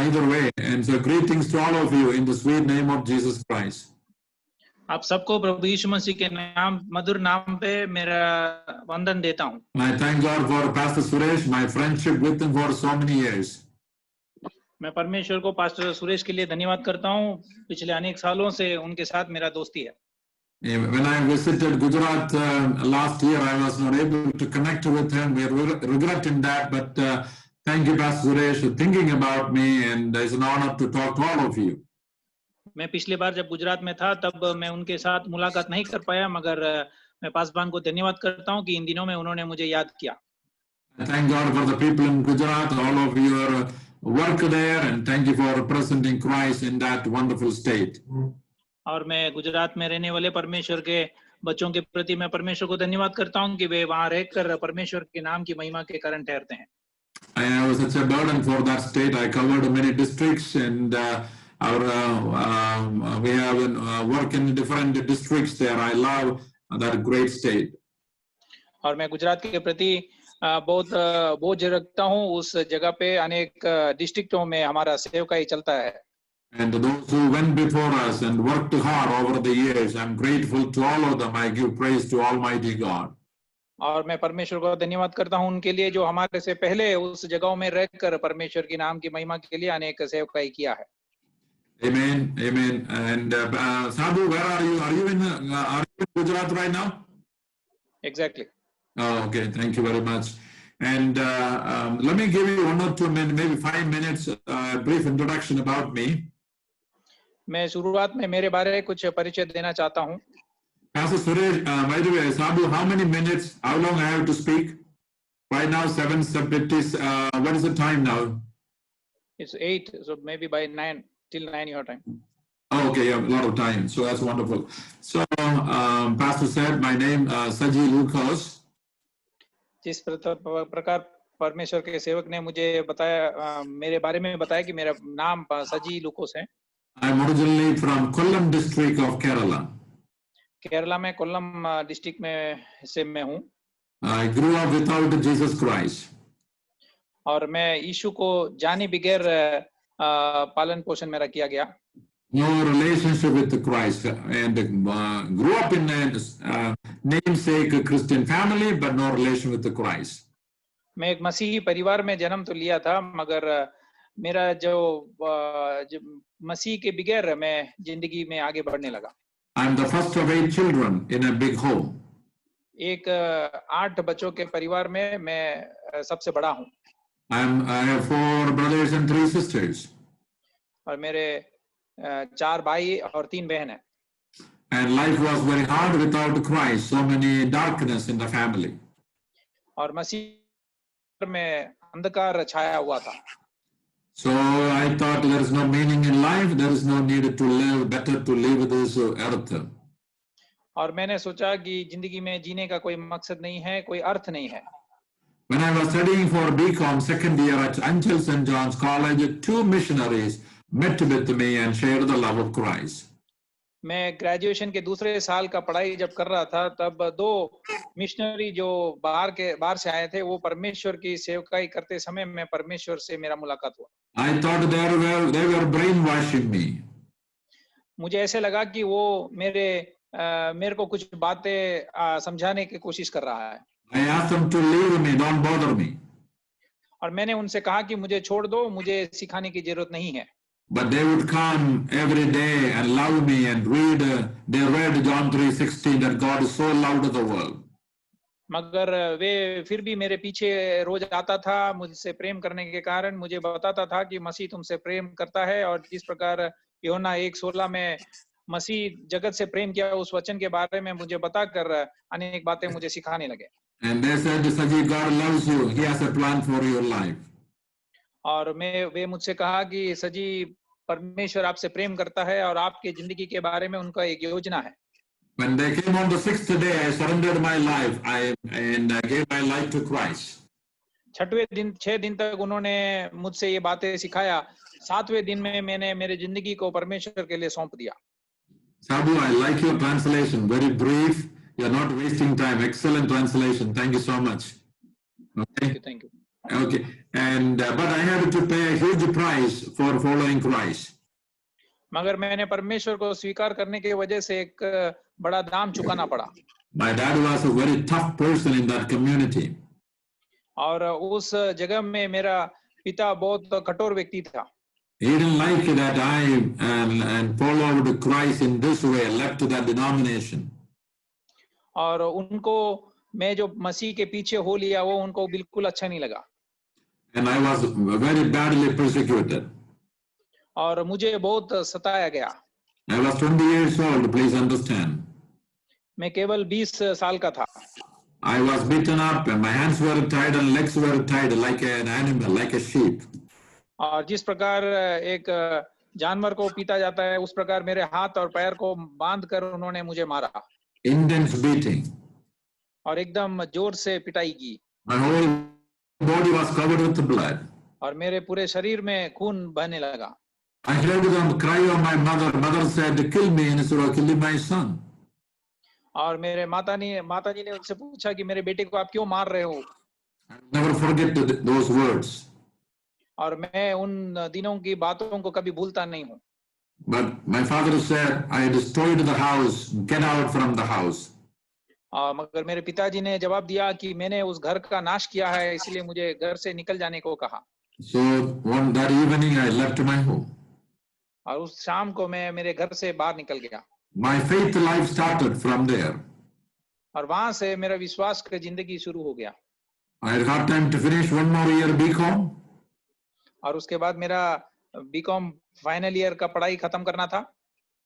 either way. And so greetings to all of you in the sweet name of Jesus Christ. आप सबको प्रभु यीशु मसीह के नाम मधुर नाम पे मेरा वंदन देता हूँ. I thank God for Pastor Suresh, my friendship with him for so many years. मैं परमेश्वर को पास्टर सुरेश के लिए धन्यवाद करता हूँ. पिछले अनेक सालों से उनके साथ मेरा दोस्ती है. When I visited Gujarat last year, I was not able to connect with him. We are regretting that, but thank you, Pastor Suresh, for thinking about me, and it's an honor to talk to all of you. मैं पिछली बार जब गुजरात में था तब मैं उनके साथ मुलाकात नहीं कर पाया, मगर मैं पासवान को धन्यवाद करता हूं कि इन दिनों में उन्होंने मुझे याद किया. Thank God for the people in Gujarat, all of your work there, and thank you for representing Christ in that wonderful state. और मैं गुजरात में रहने वाले परमेश्वर के बच्चों के प्रति मैं परमेश्वर को धन्यवाद करता हूं कि वे वहां रहकर परमेश्वर के नाम की महिमा के कारण ठहरते हैं. I have such a burden for that state. I covered many districts, and we have work in different districts there. I love that great state. और मैं गुजरात के प्रति बहुत बोझ रखता हूँ. उस जगह पे अनेक डिस्ट्रिक्टों में हमारा सेवकाई चलता है. And those who went before us and worked hard over the years, I'm grateful to all of them. I give praise to Almighty God. और मैं परमेश्वर को धन्यवाद करता हूं उनके लिए जो हमारे से पहले उस जगहों में रहकर परमेश्वर के नाम की महिमा के लिए अनेक सेवकाई किया है. Amen, amen. And Sadhu, where are you? Are you in Gujarat right now? Exactly. Oh, okay. Thank you very much. And let me give you 1 or 2 minutes, maybe 5 minutes, brief introduction about me. मैं शुरुआत में मेरे बारे में कुछ परिचय देना चाहता हूं. Pastor Suresh, by the way, Sadhu, how many minutes, how long I have to speak? Right now, 7:50. What is the time now? It's 8, so maybe by 9 till 9 your time. Oh, okay, you have a lot of time, so that's wonderful. So, Pastor said, my name Saji Lucas. जिस प्रकार परमेश्वर के सेवक ने मुझे बताया, मेरे बारे में बताया कि मेरा नाम सजी लुकोस है. I'm originally from Kollam district of Kerala. Kerala में कोल्लम डिस्ट्रिक्ट में से मैं हूँ. I grew up without Jesus Christ. और मैं यीशु को जाने बगैर पालन पोषण मेरा किया गया. No relationship with Christ, and grew up in a namesake Christian family, but no relation with Christ. मैं एक मसीही परिवार में जन्म तो लिया था, मगर मेरा जो मसीह के बगैर मैं जिंदगी में आगे बढ़ने लगा. I'm the first of 8 children in a big home. एक 8 बच्चों के परिवार में मैं सबसे बड़ा हूँ. I have 4 brothers and 3 sisters. और मेरे 4 भाई और 3 बहन हैं. And life was very hard without Christ. So many darkness in the family. और मसीह में अंधकार छाया हुआ था. So I thought there is no meaning in life. There is no need to live. Better to live this earth. और मैंने सोचा कि जिंदगी में जीने का कोई मकसद नहीं है, कोई अर्थ नहीं है. When I was studying for BCom second year at Angel St. John's College, 2 missionaries met with me and shared the love of Christ. मैं ग्रेजुएशन के दूसरे साल का पढ़ाई जब कर रहा था, तब 2 मिशनरी जो बाहर से आए थे, वो परमेश्वर की सेवकाई करते समय में परमेश्वर से मेरा मुलाकात हुआ. I thought they were brainwashing me. मुझे ऐसे लगा कि वो मेरे को कुछ बातें समझाने की कोशिश कर रहा है. I asked them to leave me, don't bother me. और मैंने उनसे कहा कि मुझे छोड़ दो, मुझे सिखाने की जरूरत नहीं है. But they would come every day and love me and read. They read John 3:16 that God so loved the world. मगर वे फिर भी मेरे पीछे रोज आता था. मुझसे प्रेम करने के कारण मुझे बताता था कि मसीह तुमसे प्रेम करता है, और जिस प्रकार यूहन्ना 1:16 में मसीह जगत से प्रेम किया, उस वचन के बारे में मुझे बताकर अनेक बातें मुझे सिखाने लगे. And they said, Saji, God loves you. He has a plan for your life. और वे मुझसे कहा कि सजी परमेश्वर आपसे प्रेम करता है और आपके जिंदगी के बारे में उनका एक योजना है. When they came on the 6th day, I surrendered my life and I gave my life to Christ. 6 दिन तक उन्होंने मुझसे ये बातें सिखाया. 7वें दिन में मैंने मेरे जिंदगी को परमेश्वर के लिए सौंप दिया. Sadhu, I like your translation. Very brief. You are not wasting time. Excellent translation. Thank you so much. Okay. Thank you. Okay, and but I had to pay a huge price for following Christ. मगर मैंने परमेश्वर को स्वीकार करने की वजह से एक बड़ा दाम चुकाना पड़ा। My dad was a very tough person in that community. और उस जगह में मेरा पिता बहुत कठोर व्यक्ति था। He didn't like that I and followed Christ in this way, left that denomination. और उनको मैं जो मसीह के पीछे हो लिया वो उनको बिल्कुल अच्छा नहीं लगा। And I was very badly persecuted. और मुझे बहुत सताया गया। I was 20 years old, please understand. मैं केवल 20 साल का था। I was beaten up and my hands were tied and legs were tied like an animal, like a sheep. और जिस प्रकार एक जानवर को पीटा जाता है उस प्रकार मेरे हाथ और पैर को बांध कर उन्होंने मुझे मारा। Intense beating. और एकदम जोर से पिटाई की। My whole body was covered with blood. और मेरे पूरे शरीर में खून बहने लगा। I heard them cry on my mother. Mother said, "Kill me instead of killing my son." और मेरे माता जी ने उनसे पूछा कि मेरे बेटे को आप क्यों मार रहे हो? I'll never forget those words. और मैं उन दिनों की बातों को कभी भूलता नहीं हूँ। But my father said, "I destroyed the house. Get out from the house." मगर मेरे पिताजी ने जवाब दिया कि मैंने उस घर का नाश किया है इसलिए मुझे घर से निकल जाने को कहा। So that evening I left my home. और उस शाम को मैं मेरे घर से बाहर निकल गया। My faith life started from there. और वहां से मेरा विश्वास की जिंदगी शुरू हो गया। I had time to finish one more year BCom. और उसके बाद मेरा बीकॉम फाइनल ईयर का पढ़ाई खत्म करना था।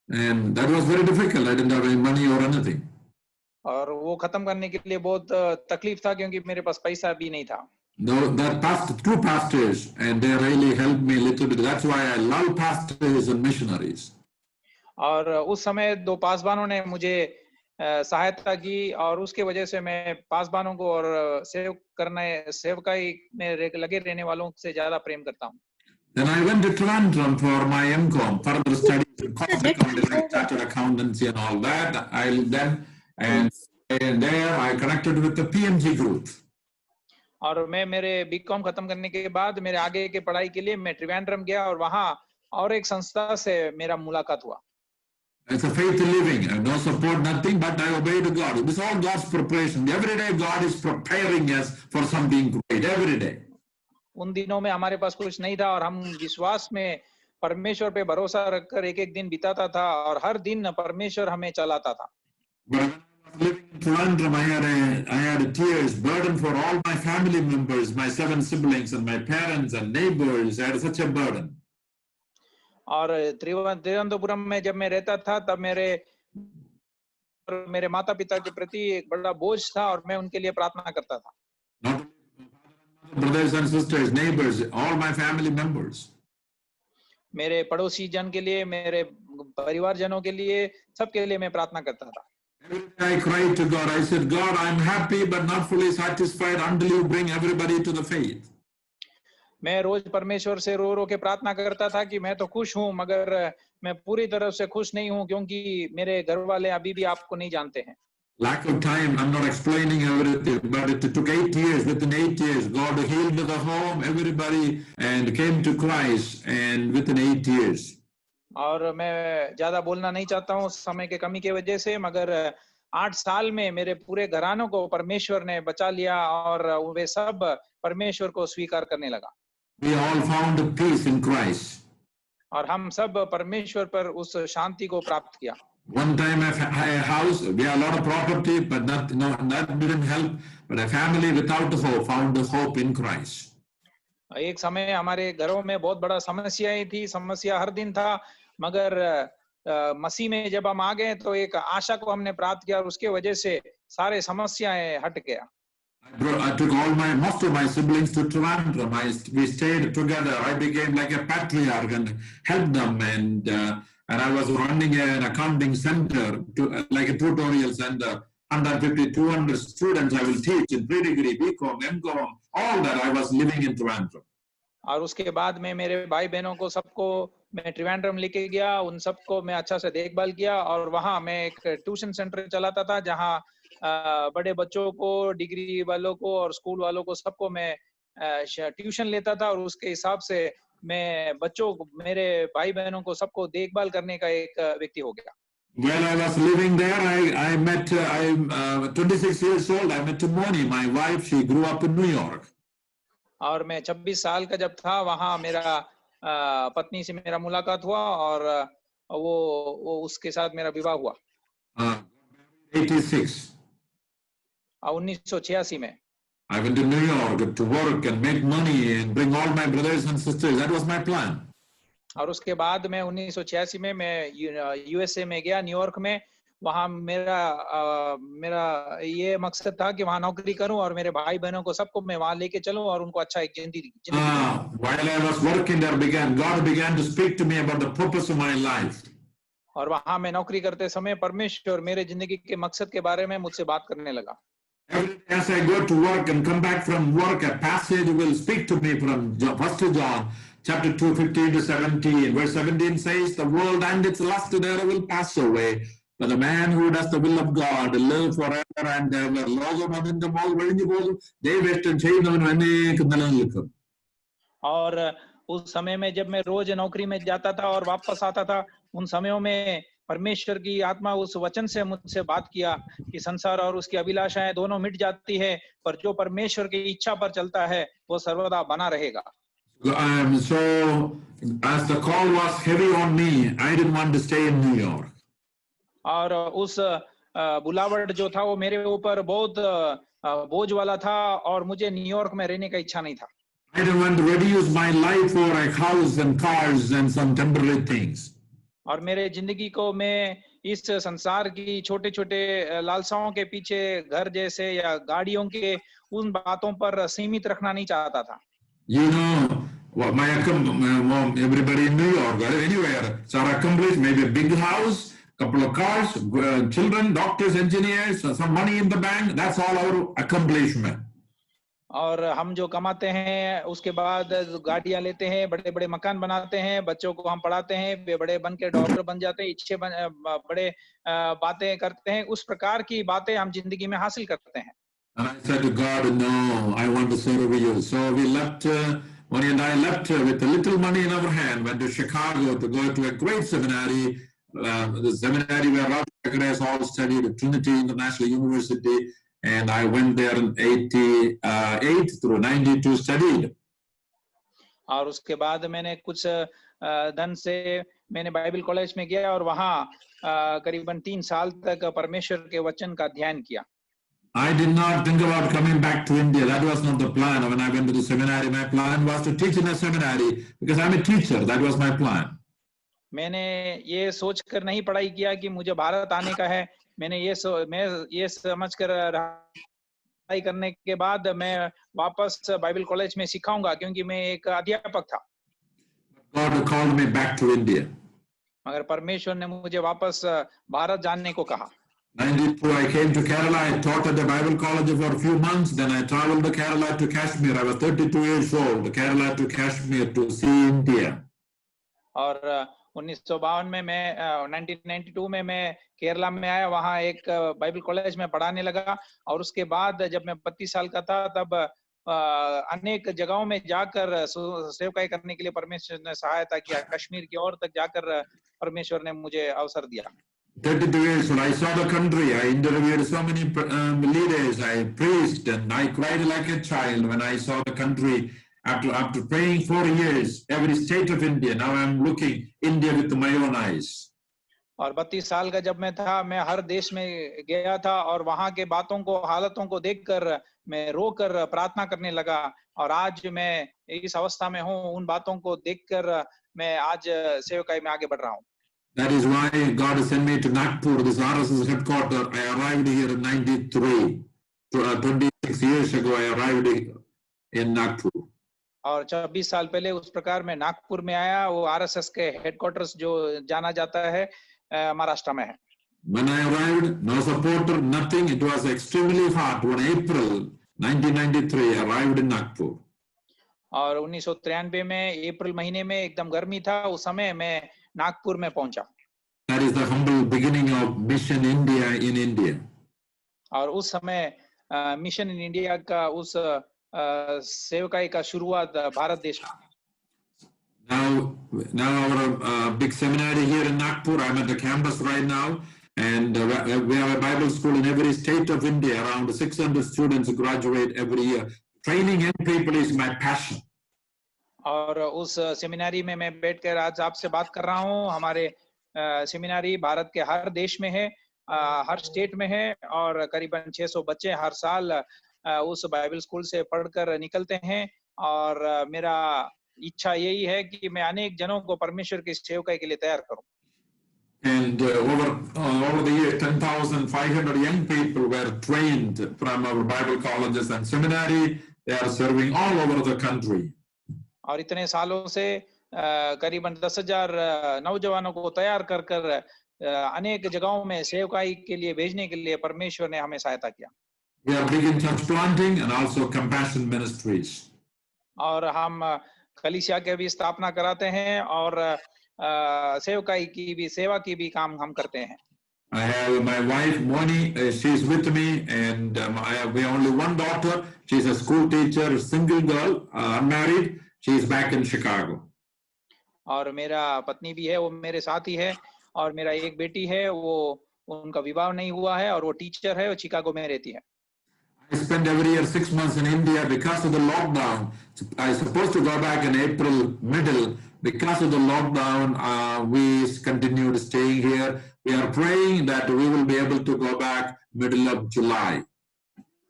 And that was very difficult. I didn't have any money or anything. और वो खत्म करने के लिए बहुत तकलीफ था क्योंकि मेरे पास पैसा भी नहीं था। There passed two pastors and they really helped me a little bit. That's why I love pastors and missionaries. और उस समय दो पासवानों ने मुझे सहायता की और उसके वजह से मैं पासवानों को और सेवकाई में लगे रहने वालों से ज्यादा प्रेम करता हूँ। Then I went to Trivandrum for my MCom, further studies in cost accounting, like chartered accountancy and all that. And there I connected with the PMG group. और मैं मेरे बीकॉम खत्म करने के बाद मेरे आगे के पढ़ाई के लिए मैं त्रिवेंद्रम गया और वहां और एक संस्था से मेरा मुलाकात हुआ। It's a faith living, no support, nothing, but I obeyed God. It's all God's preparation. Every day God is preparing us for something great, every day. उन दिनों में हमारे पास कुछ नहीं था और हम विश्वास में परमेश्वर पे भरोसा रखकर एक एक दिन बिताता था और हर दिन परमेश्वर हमें चलाता था। But when I was living in Trivandrum, I had tears, burden for all my family members, my 7 siblings and my parents and neighbors. I had such a burden. और त्रिवेंद्रपुरम में जब मैं रहता था तब मेरे माता पिता के प्रति एक बड़ा बोझ था और मैं उनके लिए प्रार्थना करता था। Not only brothers and sisters, neighbors, all my family members. मेरे पड़ोसी जन के लिए, मेरे परिवार जनों के लिए, सबके लिए मैं प्रार्थना करता था। Every day I cried to God. I said, "God, I'm happy but not fully satisfied until you bring everybody to the faith." मैं रोज परमेश्वर से रो रो के प्रार्थना करता था कि मैं तो खुश हूँ मगर मैं पूरी तरह से खुश नहीं हूँ क्योंकि मेरे घर वाले अभी भी आपको नहीं जानते हैं। Lack of time, I'm not explaining everything, but it took 8 years. Within 8 years, God healed the home, everybody, and came to Christ, and within 8 years. और मैं ज्यादा बोलना नहीं चाहता हूँ समय के कमी की वजह से, मगर 8 साल में मेरे पूरे घरानों को परमेश्वर ने बचा लिया और वे सब परमेश्वर को स्वीकार करने लगा। We all found peace in Christ. और हम सब परमेश्वर पर उस शांति को प्राप्त किया। One time I had a house, we had a lot of property, but that didn't help. But a family without hope found the hope in Christ. एक समय हमारे घरों में बहुत बड़ा समस्याएं थी, समस्या हर दिन था, मगर मसीह में जब हम आ गए तो एक आशा को हमने प्राप्त किया और उसके वजह से सारे समस्याएं हट गया। I took most of my siblings to Trivandrum. We stayed together. I became like a patriarch and helped them. And I was running an accounting center, like a tutorial center. 150, 200 students I will teach in pre-degree, BCom, MCom, all that. I was living in Trivandrum. और उसके बाद में मेरे भाई बहनों को सबको मैं त्रिवेंद्रम लेके गया, उन सबको मैं अच्छा से देखभाल किया और वहां मैं एक ट्यूशन सेंटर चलाता था जहां बड़े बच्चों को, डिग्री वालों को और स्कूल वालों को सबको मैं ट्यूशन लेता था और उसके हिसाब से मैं बच्चों को, मेरे भाई बहनों को सबको देखभाल करने का एक व्यक्ति हो गया। When I was living there, I met, I'm 26 years old, I met Moni, my wife, she grew up in New York. और मैं 26 साल का जब था वहाँ मेरा पत्नी से मेरा मुलाकात हुआ और वो उसके साथ मेरा विवाह हुआ Uh, 86. 1986 में। I went to New York to work and make money and bring all my brothers and sisters. That was my plan. और उसके बाद मैं 1986 में मैं यूएसए में गया, न्यूयॉर्क में। वहाँ मेरा ये मकसद था कि वहाँ नौकरी करूं और मेरे भाई बहनों को सबको मैं वहाँ लेके चलूं और उनको अच्छा एक जिंदगी While I was working there, God began to speak to me about the purpose of my life. और वहाँ मैं नौकरी करते समय परमेश्वर मेरे जिंदगी के मकसद के बारे में मुझसे बात करने लगा। Every day as I go to work and come back from work, a passage will speak to me from 1 John chapter 2, 15 to 17. Verse 17 says, the world and its lust thereof will pass away, but the man who does the will of God will live forever and ever. ലോകം അതിന്റെ മോൾ വെളിഞ്ഞു പോകും, ദൈവേഷ്ടം ചെയ്യുന്നവൻ എന്നേക്കും നിലനിൽക്കും. और उस समय में जब मैं रोज नौकरी में जाता था और वापस आता था, उन समयों में परमेश्वर की आत्मा उस वचन से मुझसे बात किया कि संसार और उसकी अभिलाषाएं दोनों मिट जाती है, पर जो परमेश्वर की इच्छा पर चलता है वो सर्वदा बना रहेगा। So as the call was heavy on me, I didn't want to stay in New York. और उस बुलावट जो था वो मेरे ऊपर बहुत बोझ वाला था और मुझे न्यूयॉर्क में रहने का इच्छा नहीं था। I didn't want to reduce my life for a house and cars and some temporary things. और मेरे जिंदगी को मैं इस संसार की छोटे छोटे लालसाओं के पीछे, घर जैसे या गाड़ियों के उन बातों पर सीमित रखना नहीं चाहता था। You know, what everybody in New York or anywhere, so accomplished, maybe a big house, couple of cars, children, doctors, engineers, some money in the bank. That's all our accomplishment. और हम जो कमाते हैं उसके बाद गाड़ियां लेते हैं, बड़े बड़े मकान बनाते हैं, बच्चों को हम पढ़ाते हैं, वे बड़े बन के डॉक्टर बन जाते हैं, बड़े बातें करते हैं, उस प्रकार की बातें हम जिंदगी में हासिल करते हैं। And I said to God, no, I want to serve you. So we left, Moni and I left with a little money in our hand, went to Chicago to go to a great seminary, the seminary where Robert Zacharias all studied at Trinity International University. And I went there in 88 through 92 studied. और उसके बाद मैंने कुछ धन से मैंने Bible college में गया और वहाँ करीबन 3 साल तक परमेश्वर के वचन का अध्ययन किया। I did not think about coming back to India. That was not the plan. When I went to the seminary, my plan was to teach in a seminary because I'm a teacher. That was my plan. मैंने ये सोचकर नहीं पढ़ाई किया कि मुझे भारत आने का है। मैं ये समझकर पढ़ाई करने के बाद मैं वापस बाइबल कॉलेज में सिखाऊंगा क्योंकि मैं एक अध्यापक था। God called me back to India. मगर परमेश्वर ने मुझे वापस भारत जाने को कहा। 92, I came to Kerala. I taught at the Bible college for a few months. Then I traveled to Kerala to Kashmir. I was 32 years old. Kerala to Kashmir to see India. और 1952 में मैं 1992 में मैं केरला में आया, वहाँ एक Bible college में पढ़ाने लगा और उसके बाद जब मैं 32 साल का था तब अनेक जगहों में जाकर सेवकाई करने के लिए परमेश्वर ने सहायता किया। कश्मीर की ओर तक जाकर परमेश्वर ने मुझे अवसर दिया। 32 years old, I saw the country. I interviewed so many leaders. I preached and I cried like a child when I saw the country. After praying 4 years, every state of India, now I'm looking India with my own eyes. और 32 साल का जब मैं था, मैं हर देश में गया था और वहाँ के बातों को, हालतों को देखकर मैं रोकर प्रार्थना करने लगा और आज मैं इस अवस्था में हूँ, उन बातों को देखकर मैं आज सेवकाई में आगे बढ़ रहा हूँ। That is why God sent me to Nagpur, this RSS headquarters. I arrived here in 93. 26 years ago, I arrived in Nagpur. और 26 साल पहले उस प्रकार मैं नागपुर में आया। वो आरएसएस के हेडक्वार्टर्स जो जाना जाता है महाराष्ट्र में है। When I arrived, no supporter, nothing. It was extremely hot. On April 1993, I arrived in Nagpur. और 1993 में अप्रैल महीने में एकदम गर्मी था। उस समय मैं नागपुर में पहुंचा। That is the humble beginning of Mission India in India. और उस समय मिशन इन इंडिया का उस सेवकाई का शुरुआत भारत देश में। Now our big seminary here in Nagpur. I'm at the campus right now, and we have a Bible school in every state of India. Around 600 students graduate every year. Training young people is my passion. और उस seminary में मैं बैठकर आज आपसे बात कर रहा हूँ। हमारे सेमिनारी भारत के हर देश में है, हर स्टेट में है, और करीबन 600 बच्चे हर साल उस बाइबल स्कूल से पढ़कर निकलते हैं। और मेरा इच्छा यही है कि मैं अनेक जनों को परमेश्वर की सेवकाई के लिए तैयार करूं। And over the year, 10,500 young people were trained from our Bible colleges and seminary. They are serving all over the country. और इतने सालों से करीबन 10,000 नौजवानों को तैयार कर कर अनेक जगहों में सेवकाई के लिए भेजने के लिए परमेश्वर ने हमें सहायता किया। We are big in church planting and also compassion ministries. और हम कलीसिया के भी स्थापना कराते हैं और सेवकाई की भी, सेवा की भी काम हम करते हैं। I have my wife Moni, she's with me, and we have only one daughter. She's a school teacher, single girl, unmarried. She's back in Chicago. और मेरा पत्नी भी है, वो मेरे साथ ही है, और मेरा एक बेटी है, वो उनका विवाह नहीं हुआ है और वो टीचर है, वो शिकागो में रहती है। I spend every year 6 months in India because of the lockdown. I was supposed to go back in April middle. Because of the lockdown, we continued staying here. We are praying that we will be able to go back middle of July.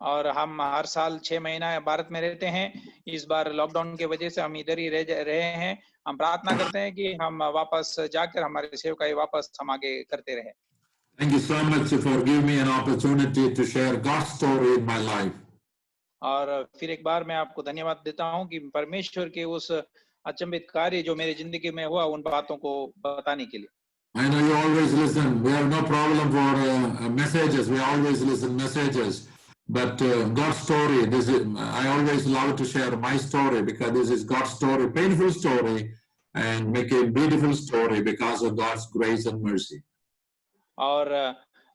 और हम हर साल 6 महीना भारत में रहते हैं। इस बार lockdown की वजह से हम इधर ही रह रहे हैं। हम प्रार्थना करते हैं कि हम वापस जाकर हमारे सेवकाई वापस हम आगे करते रहें। Thank you so much for giving me an opportunity to share God's story in my life. और फिर एक बार मैं आपको धन्यवाद देता हूं कि परमेश्वर के उस अचंभित कार्य जो मेरी जिंदगी में हुआ उन बातों को बताने के लिए। I know you always listen. We have no problem for messages. We always listen messages. But God's story, I always love to share my story because this is God's story, painful story, and make a beautiful story because of God's grace and mercy. और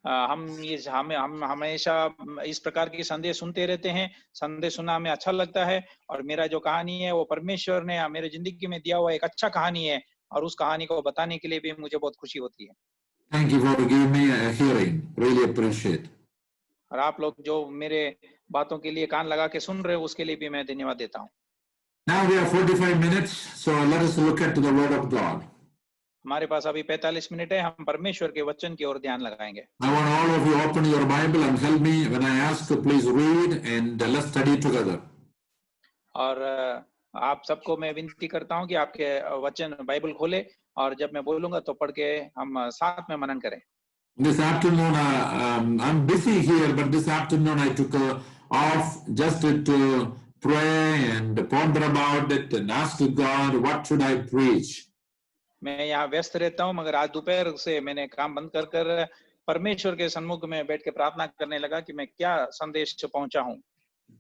हम हमेशा इस प्रकार की संदेश सुनते रहते हैं। संदेश सुनना हमें अच्छा लगता है, और मेरा जो कहानी है वो परमेश्वर ने मेरे जिंदगी में दिया हुआ एक अच्छा कहानी है, और उस कहानी को बताने के लिए भी मुझे बहुत खुशी होती है। Thank you for giving me a hearing. Really appreciate. और आप लोग जो मेरे बातों के लिए कान लगा के सुन रहे हो उसके लिए भी मैं धन्यवाद देता हूँ। Now we have 45 minutes, so let us look at the Word of God. हमारे पास अभी 45 मिनट है, हम परमेश्वर के वचन की ओर ध्यान लगाएंगे। I want all of you open your Bible and help me when I ask. Please read and let's study together. और आप सबको मैं विनती करता हूँ कि आपके वचन बाइबल खोले, और जब मैं बोलूंगा तो पढ़ के हम साथ में मनन करें। This afternoon, I'm busy here, but this afternoon I took off just to pray and ponder about it and ask God, what should I preach? मैं यहाँ व्यस्त रहता हूँ, मगर आज दोपहर से मैंने काम बंद कर कर परमेश्वर के सम्मुख में बैठ के प्रार्थना करने लगा कि मैं क्या संदेश पहुंचाऊं।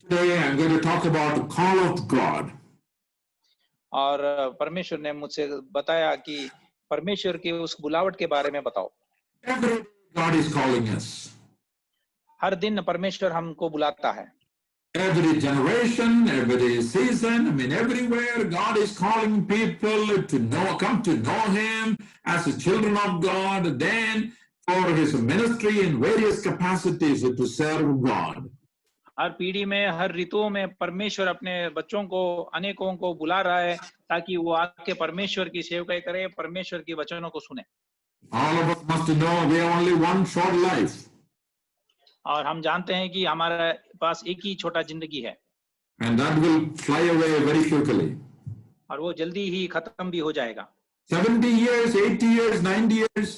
Today I'm going to talk about the call of God. और परमेश्वर ने मुझसे बताया कि परमेश्वर की उस बुलावट के बारे में बताओ। Every day God is calling us. हर दिन परमेश्वर हमको बुलाता है। Every generation, every season, I mean everywhere, God is calling people to come to know Him as the children of God, then for His ministry in various capacities to serve God. हर पीढ़ी में, हर ऋतुओं में परमेश्वर अपने बच्चों को, अनेकों को बुला रहा है ताकि वो आके परमेश्वर की सेवकाई करे, परमेश्वर की वचनों को सुने। All of us must know we have only one short life. और हम जानते हैं कि हमारे पास एक ही छोटा जिंदगी है। And that will fly away very quickly. और वो जल्दी ही खत्म भी हो जाएगा। 70 years, 80 years, 90 years,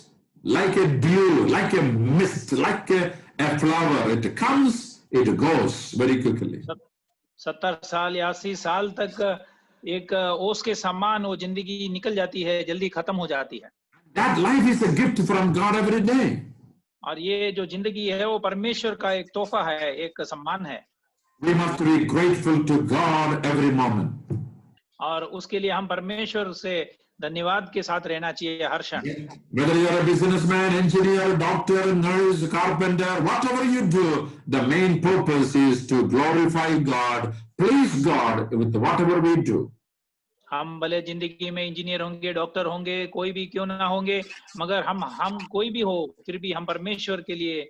like a dew, like a mist, like a flower. It comes, it goes very quickly. 70 साल या 80 साल तक एक ओस के समान वो जिंदगी निकल जाती है, जल्दी खत्म हो जाती है। That life is a gift from God every day. और ये जो जिंदगी है वो परमेश्वर का एक तोहफा है, एक सम्मान है। We must be grateful to God every moment. और उसके लिए हम परमेश्वर से धन्यवाद के साथ रहना चाहिए हर क्षण। Whether you are a businessman, engineer, doctor, nurse, carpenter, whatever you do, the main purpose is to glorify God, please God with whatever we do. हम भले जिंदगी में इंजीनियर होंगे, डॉक्टर होंगे, कोई भी क्यों ना होंगे, मगर हम कोई भी हो, फिर भी हम परमेश्वर के लिए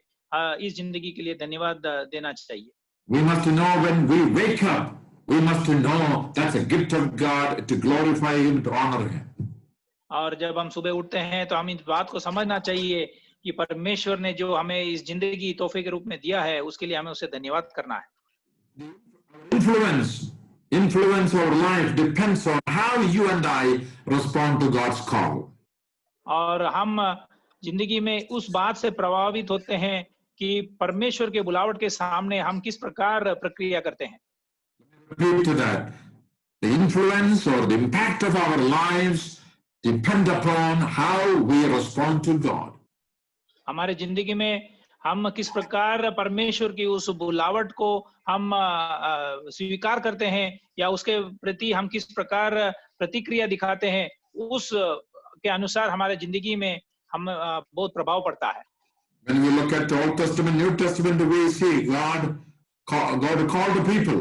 इस जिंदगी के लिए धन्यवाद देना चाहिए। We must know when we wake up, we must know that's a gift of God to glorify Him, to honor Him. और जब हम सुबह उठते हैं तो हम इस बात को समझना चाहिए कि परमेश्वर ने जो हमें इस जिंदगी तोहफे के रूप में दिया है, उसके लिए हमें उसे धन्यवाद करना है। Influence our life depends on how you and I respond to God's call. और हम जिंदगी में उस बात से प्रभावित होते हैं कि परमेश्वर के बुलावट के सामने हम किस प्रकार प्रक्रिया करते हैं। Repeat to that. The influence or the impact of our lives depend upon how we respond to God. हमारे जिंदगी में हम किस प्रकार परमेश्वर की उस बुलावट को हम स्वीकार करते हैं या उसके प्रति हम किस प्रकार प्रतिक्रिया दिखाते हैं, उस के अनुसार हमारे जिंदगी में हम बहुत प्रभाव पड़ता है। When we look at Old Testament, New Testament, we see God called the people.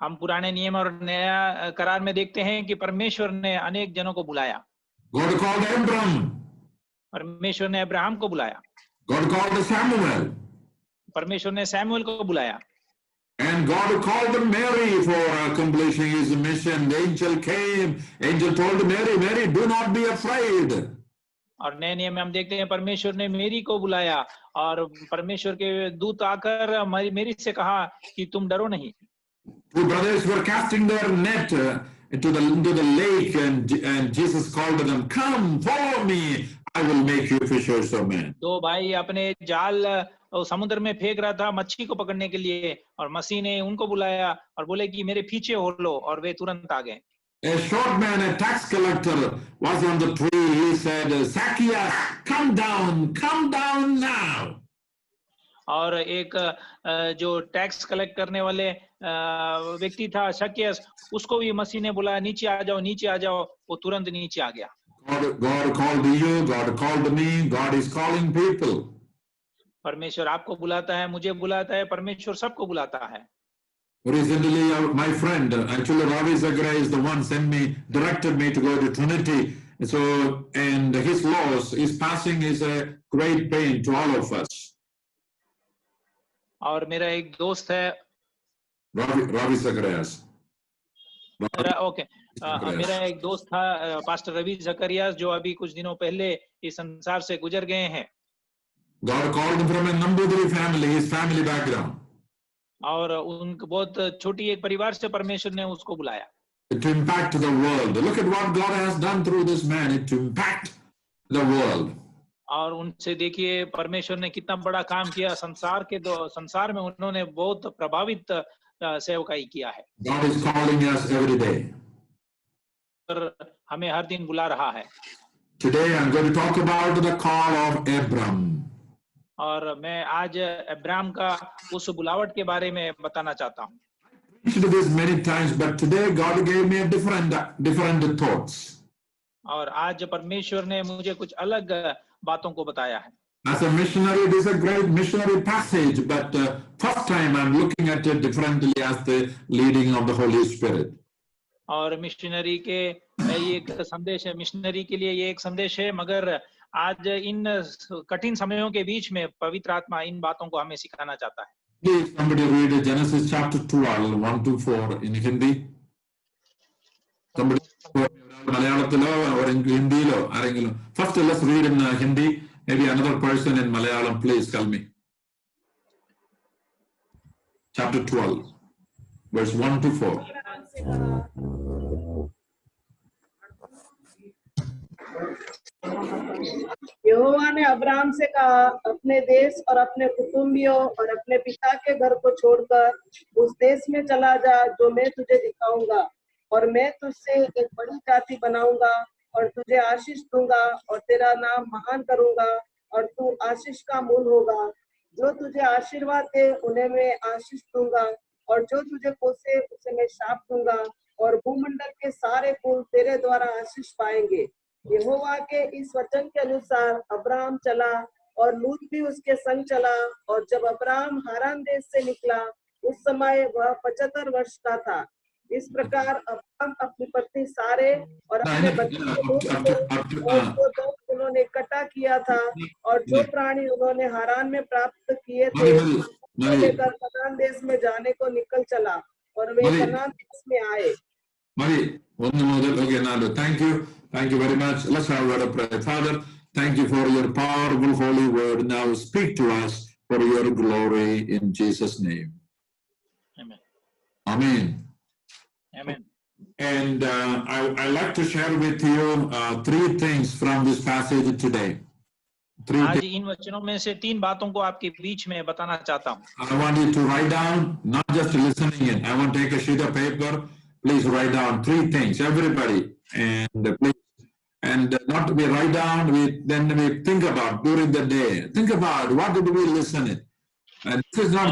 हम पुराने नियम और नया करार में देखते हैं कि परमेश्वर ने अनेक जनों को बुलाया। God called Abraham. परमेश्वर ने अब्राहम को बुलाया। God called Samuel. परमेश्वर ने सैमुअल को बुलाया। And God called Mary for accomplishing His mission. The angel came. Angel told Mary, Mary, do not be afraid. और नए नियम में हम देखते हैं परमेश्वर ने मेरी को बुलाया और परमेश्वर के दूत आकर मेरी से कहा कि तुम डरो नहीं। Two brothers were casting their net into the lake, and Jesus called to them, come, follow me, I will make you fishers of men. दो भाई अपने जाल समुद्र में फेंक रहा था मच्छी को पकड़ने के लिए, और मसीह ने उनको बुलाया और बोले कि मेरे पीछे हो लो, और वे तुरंत आ गए। A short man, a tax collector, was on the tree. He said, Zacchaeus, come down now. और एक जो टैक्स कलेक्ट करने वाले व्यक्ति था शक्यस, उसको भी मसीह ने बुलाया, नीचे आ जाओ, वो तुरंत नीचे आ गया। God called you, God called me, God is calling people. परमेश्वर आपको बुलाता है, मुझे बुलाता है, परमेश्वर सबको बुलाता है। Recently, my friend, actually Ravi Zachariah is the one directed me to go to Trinity. So, and his loss, his passing is a great pain to all of us. और मेरा एक दोस्त है Ravi Zachariah. मेरा एक दोस्त था pastor Ravi जकरियास, जो अभी कुछ दिनों पहले इस संसार से गुजर गए हैं। God called him from a Nambudiri family, his family background. और उनको बहुत छोटी एक परिवार से परमेश्वर ने उसको बुलाया। To impact the world. Look at what God has done through this man, to impact the world. और उनसे देखिए परमेश्वर ने कितना बड़ा काम किया, संसार में उन्होंने बहुत प्रभावित सेवकाई किया है। God is calling us every day. और हमें हर दिन बुला रहा है। Today I'm going to talk about the call of Abram. और मैं आज अब्राहम का उस बुलावट के बारे में बताना चाहता हूँ। I preached this many times, but today God gave me a different thoughts. और आज परमेश्वर ने मुझे कुछ अलग बातों को बताया है। As a missionary, it is a great missionary passage, but first time I'm looking at it differently as the leading of the Holy Spirit. और मिशनरी के ये एक संदेश है, मिशनरी के लिए ये एक संदेश है, मगर आज इन कठिन समयों के बीच में पवित्र आत्मा इन बातों को हमें सिखाना चाहता है। Please somebody read Genesis chapter 12, 1-4 in Hindi. Somebody Malayalam or in Hindi. First let's read in Hindi. Maybe another person in Malayalam, please tell me. Chapter 12, verse 1-4. यहोवा ने अब्राहम से कहा, अपने देश और अपने कुटुंबियों और अपने पिता के घर को छोड़कर उस देश में चला जा जो मैं तुझे दिखाऊंगा, और मैं तुझसे एक बड़ी जाति बनाऊंगा और तुझे आशीष दूंगा और तेरा नाम महान करूंगा और तू आशीष का मूल होगा। जो तुझे आशीर्वाद दे उन्हें मैं आशीष दूंगा और जो तुझे कोसे उसे मैं शाप दूंगा, और भूमंडल के सारे कुल तेरे द्वारा आशीष पाएंगे। यहोवा के इस वचन के अनुसार अब्राहम चला और लूत भी उसके संग चला। और जब अब्राहम हारान देश से निकला उस समय वह 75 वर्ष का था। इस प्रकार अब्राहम अपनी पत्नी सारे और अपने बच्चे और जो दो उन्होंने इकट्ठा किया था और जो प्राणी उन्होंने हारान में प्राप्त किए थे लेकर कनान देश में जाने को निकल चला और वे कनान देश में आए। Thank you very much. Let's have a word of prayer. Father, thank you for your powerful holy word. Now speak to us for your glory in Jesus' name. Amen. Amen. Amen. And I like to share with you three things from this passage today. आज इन वचनों में से 3 बातों को आपके बीच में बताना चाहता हूँ। I want you to write down, not just listening in. I want to take a sheet of paper. Please write down 3 things, everybody, and please, and not we write down. Then we think about during the day. Think about what did we listen in, and this is not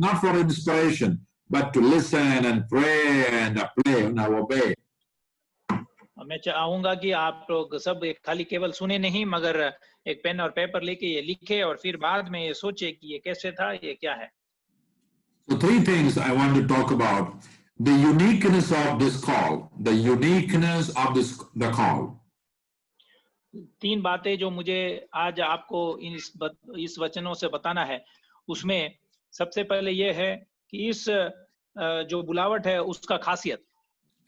not for inspiration, but to listen and pray and play and obey. मैं चाहूंगा कि आप लोग सब खाली केवल सुने नहीं मगर एक पेन और पेपर लेके ये लिखे और फिर बाद में ये सोचे कि ये कैसे था, ये क्या है। So 3 things I want to talk about: the uniqueness of this call, the uniqueness of the call. 3 बातें जो मुझे आज आपको इस वचनों से बताना है, उसमें सबसे पहले ये है कि इस जो बुलावट है उसका खासियत।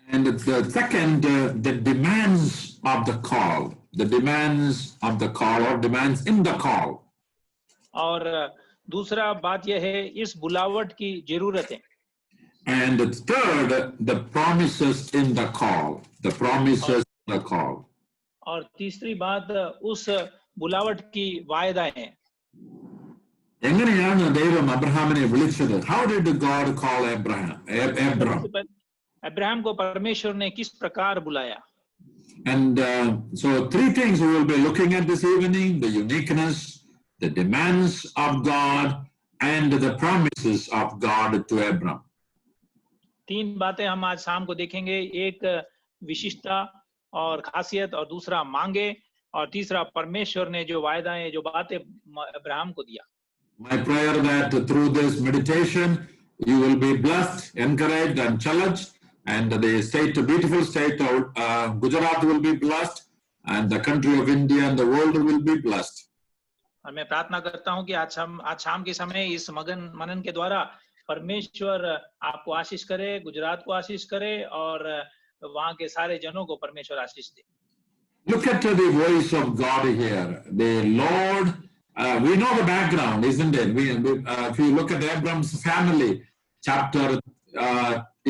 And the second, the demands of the call, the demands of the call or demands in the call. और दूसरा बात यह है इस बुलावट की जरूरतें। And the third, the promises in the call, the promises in the call. और तीसरी बात उस बुलावट की वायदाएं। എങ്ങനെയാണ് ദൈവം അബ്രഹാമിനെ വിളിച്ചത്? How did God call Abram? Abraham को परमेश्वर ने किस प्रकार बुलाया? And so 3 things we will be looking at this evening: the uniqueness, the demands of God, and the promises of God to Abram. 3 बातें हम आज शाम को देखेंगे, एक विशिष्टता और खासियत और दूसरा मांगे और तीसरा परमेश्वर ने जो वायदाएं जो बातें अब्राहम को दिया। My prayer that through this meditation you will be blessed, encouraged, and challenged, and the state, beautiful state of Gujarat will be blessed, and the country of India and the world will be blessed. और मैं प्रार्थना करता हूं कि आज शाम के समय इस मनन के द्वारा परमेश्वर आपको आशीष करे, गुजरात को आशीष करे और वहां के सारे जनों को परमेश्वर आशीष दे। Look at the voice of God here. The Lord, we know the background, isn't it? If you look at Abram's family, chapter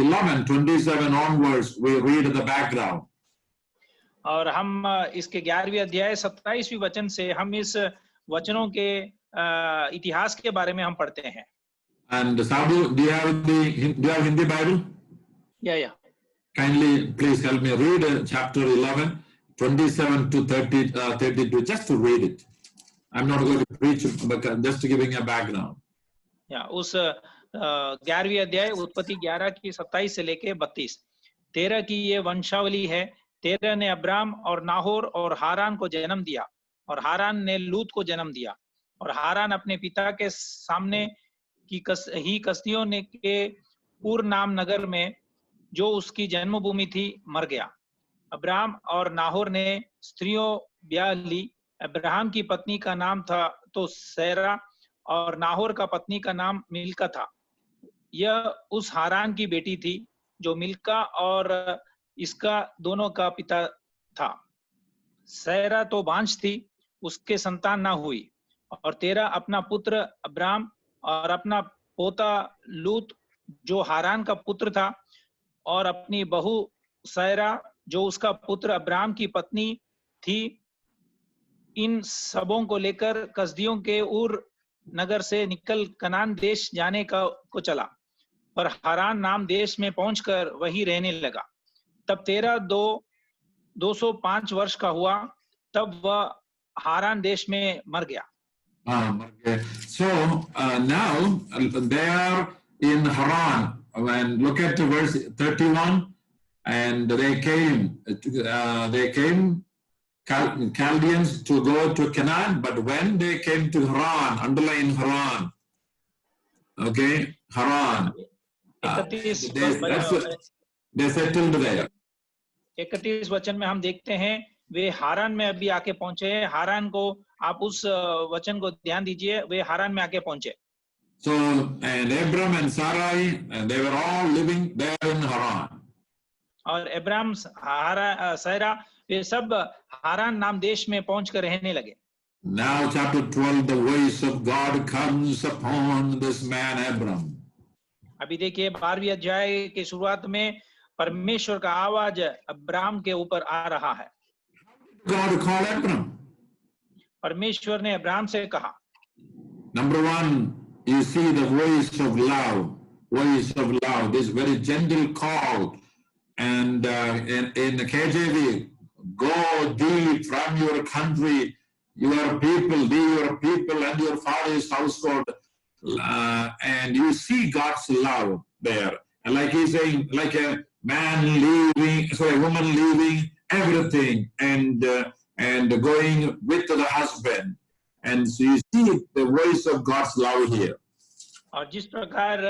11:27 onwards, we read the background. और हम इसके 11वें अध्याय 27वें वचन से हम इस वचनों के इतिहास के बारे में हम पढ़ते हैं। And Sadhu, do you have Hindi Bible? Yeah. Kindly, please help me read chapter 11, 27 to 32, just to read it. I'm not going to preach, but just giving a background. उस 11वीं अध्याय उत्पत्ति 11 की 27 से लेके 32। 13 की ये वंशावली है। 13 ने अब्राम और नाहोर और हारान को जन्म दिया और हारान ने लूत को जन्म दिया और हारान अपने पिता के सामने की कसदियों ने के पूर नाम नगर में जो उसकी जन्मभूमि थी मर गया। अब्राम और नाहोर ने स्त्रियों ब्याह ली। अब्राहम की पत्नी का नाम था तो सैरा और नाहोर का पत्नी का नाम मिल्का था। यह उस हारान की बेटी थी जो मिल्का और इसका दोनों का पिता था। सैरा तो बांझ थी, उसके संतान ना हुई। और 13 अपना पुत्र अब्राम और अपना पोता लूत जो हारान का पुत्र था और अपनी बहू सैरा जो उसका पुत्र अब्राम की पत्नी थी, इन सबों को लेकर कसदियों के ऊर नगर से निकल कनान देश जाने को चला, पर हारान नाम देश में पहुंचकर वही रहने लगा। तब 13 205 वर्ष का हुआ, तब वह हारान देश में मर गया। So now they are in Haran. and look at verse 31. And they came, Chaldeans to go to Canaan, but when they came to Haran, underline Haran, okay, Haran, 31 they settled there. 31 वचन में हम देखते हैं वे हारान में अभी आके पहुंचे हैं। हारान को आप उस वचन को ध्यान दीजिए, वे हारान में आके पहुंचे। So, and Abram and Sarai, and they were all living there in Haran. और अब्राम सारा वे सब हारान नाम देश में पहुंचकर रहने लगे। Now chapter 12, the voice of God comes upon this man Abram. अभी देखिए 12वीं अध्याय के शुरुआत में परमेश्वर का आवाज अब्राम के ऊपर आ रहा है। God called Abram. परमेश्वर ने अब्राम से कहा। Number one, you see the voice of love, this very gentle call. And in the KJV, go thee from your country, your people, and your father's household. And you see God's love there. And like he's saying, like a woman leaving everything and going with the husband. And so you see the voice of God's love here. और जिस प्रकार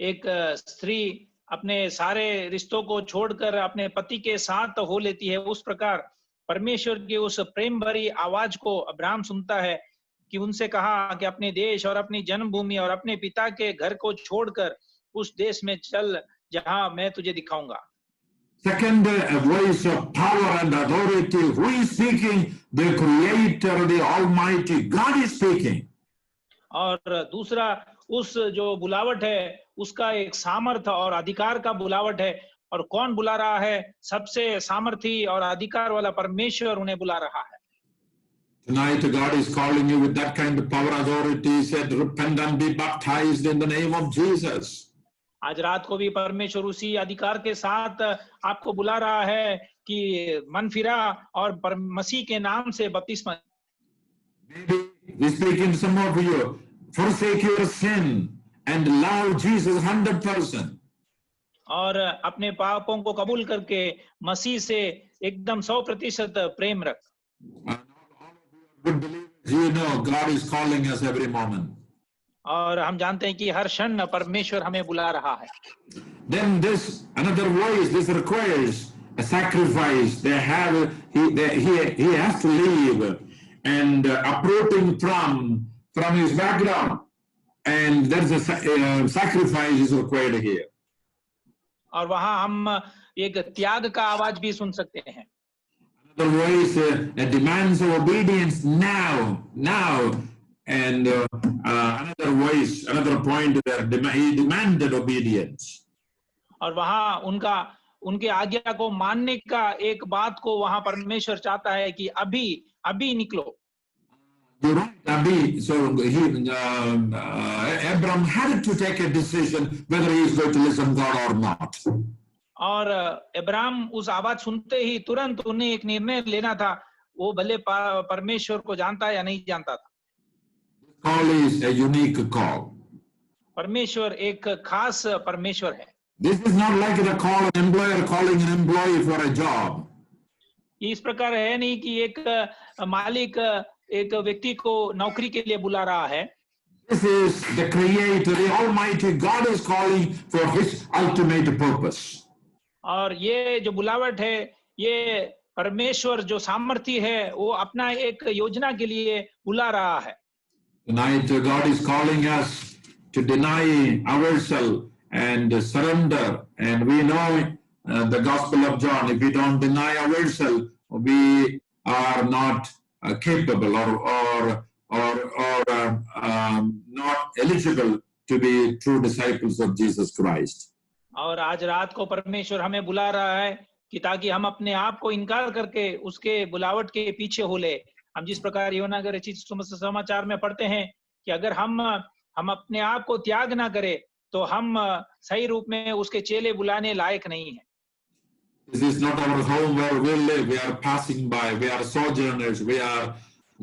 एक स्त्री अपने सारे रिश्तों को छोड़कर अपने पति के साथ हो लेती है, उस प्रकार परमेश्वर की उस प्रेम भरी आवाज को अब्राम सुनता है कि उनसे कहा कि अपने देश और अपनी जन्मभूमि और अपने पिता के घर को छोड़कर उस देश में चल जहां मैं तुझे दिखाऊंगा। Second, a voice of power and authority. Who is speaking? The Creator, the Almighty. God is speaking. और दूसरा उस जो बुलावट है उसका एक सामर्थ्य और अधिकार का बुलावट है, और कौन बुला रहा है? सबसे सामर्थी और अधिकार वाला परमेश्वर उन्हें बुला रहा है। Tonight God is calling you with that kind of power authority. He said, repent and be baptized in the name of Jesus. आज रात को भी परमेश्वर उसी अधिकार के साथ आपको बुला रहा है कि मन फिरा और मसीह के नाम से बपतिस्मा। Maybe He's speaking to some of you. Forsake your sin and love Jesus 100%. और अपने पापों को कबूल करके मसीह से एकदम 100% प्रेम रख। Good believers, you know God is calling us every moment. और हम जानते हैं कि हर क्षण परमेश्वर हमें बुला रहा है। Then this another voice. This requires a sacrifice. He has to leave and uprooting from his background, and there's a sacrifice is required here. और वहां हम एक त्याग का आवाज भी सुन सकते हैं। Another voice demands obedience now, and another voice, another point there, he demanded obedience. और वहां उनके आज्ञा को मानने का एक बात को वहां परमेश्वर चाहता है कि अभी निकलो। You're right, Abhi. So Abram had to take a decision whether he is going to listen to God or not. और अब्राम उस आवाज सुनते ही तुरंत उन्हें एक निर्णय लेना था, वो भले परमेश्वर को जानता है या नहीं जानता था। Call is a unique call. परमेश्वर एक खास परमेश्वर है। This is not like the call an employer calling an employee for a job. इस प्रकार है नहीं कि एक मालिक एक व्यक्ति को नौकरी के लिए बुला रहा है। This is the Creator, the Almighty God is calling for His ultimate purpose. और ये जो बुलावट है, ये परमेश्वर जो सामर्थी है, वो अपना एक योजना के लिए बुला रहा है। Tonight God is calling us to deny ourselves and surrender, and we know the Gospel of John. If we don't deny ourselves, we are not capable or not eligible to be true disciples of Jesus Christ. और आज रात को परमेश्वर हमें बुला रहा है कि ताकि हम अपने आप को इनकार करके उसके बुलावट के पीछे हो ले। हम जिस प्रकार यूहन्ना के रचित समाचार में पढ़ते हैं कि अगर हम अपने आप को त्याग ना करें तो हम सही रूप में उसके चेले बुलाने लायक नहीं है। This is not our home where we live. We are passing by. We are sojourners. We are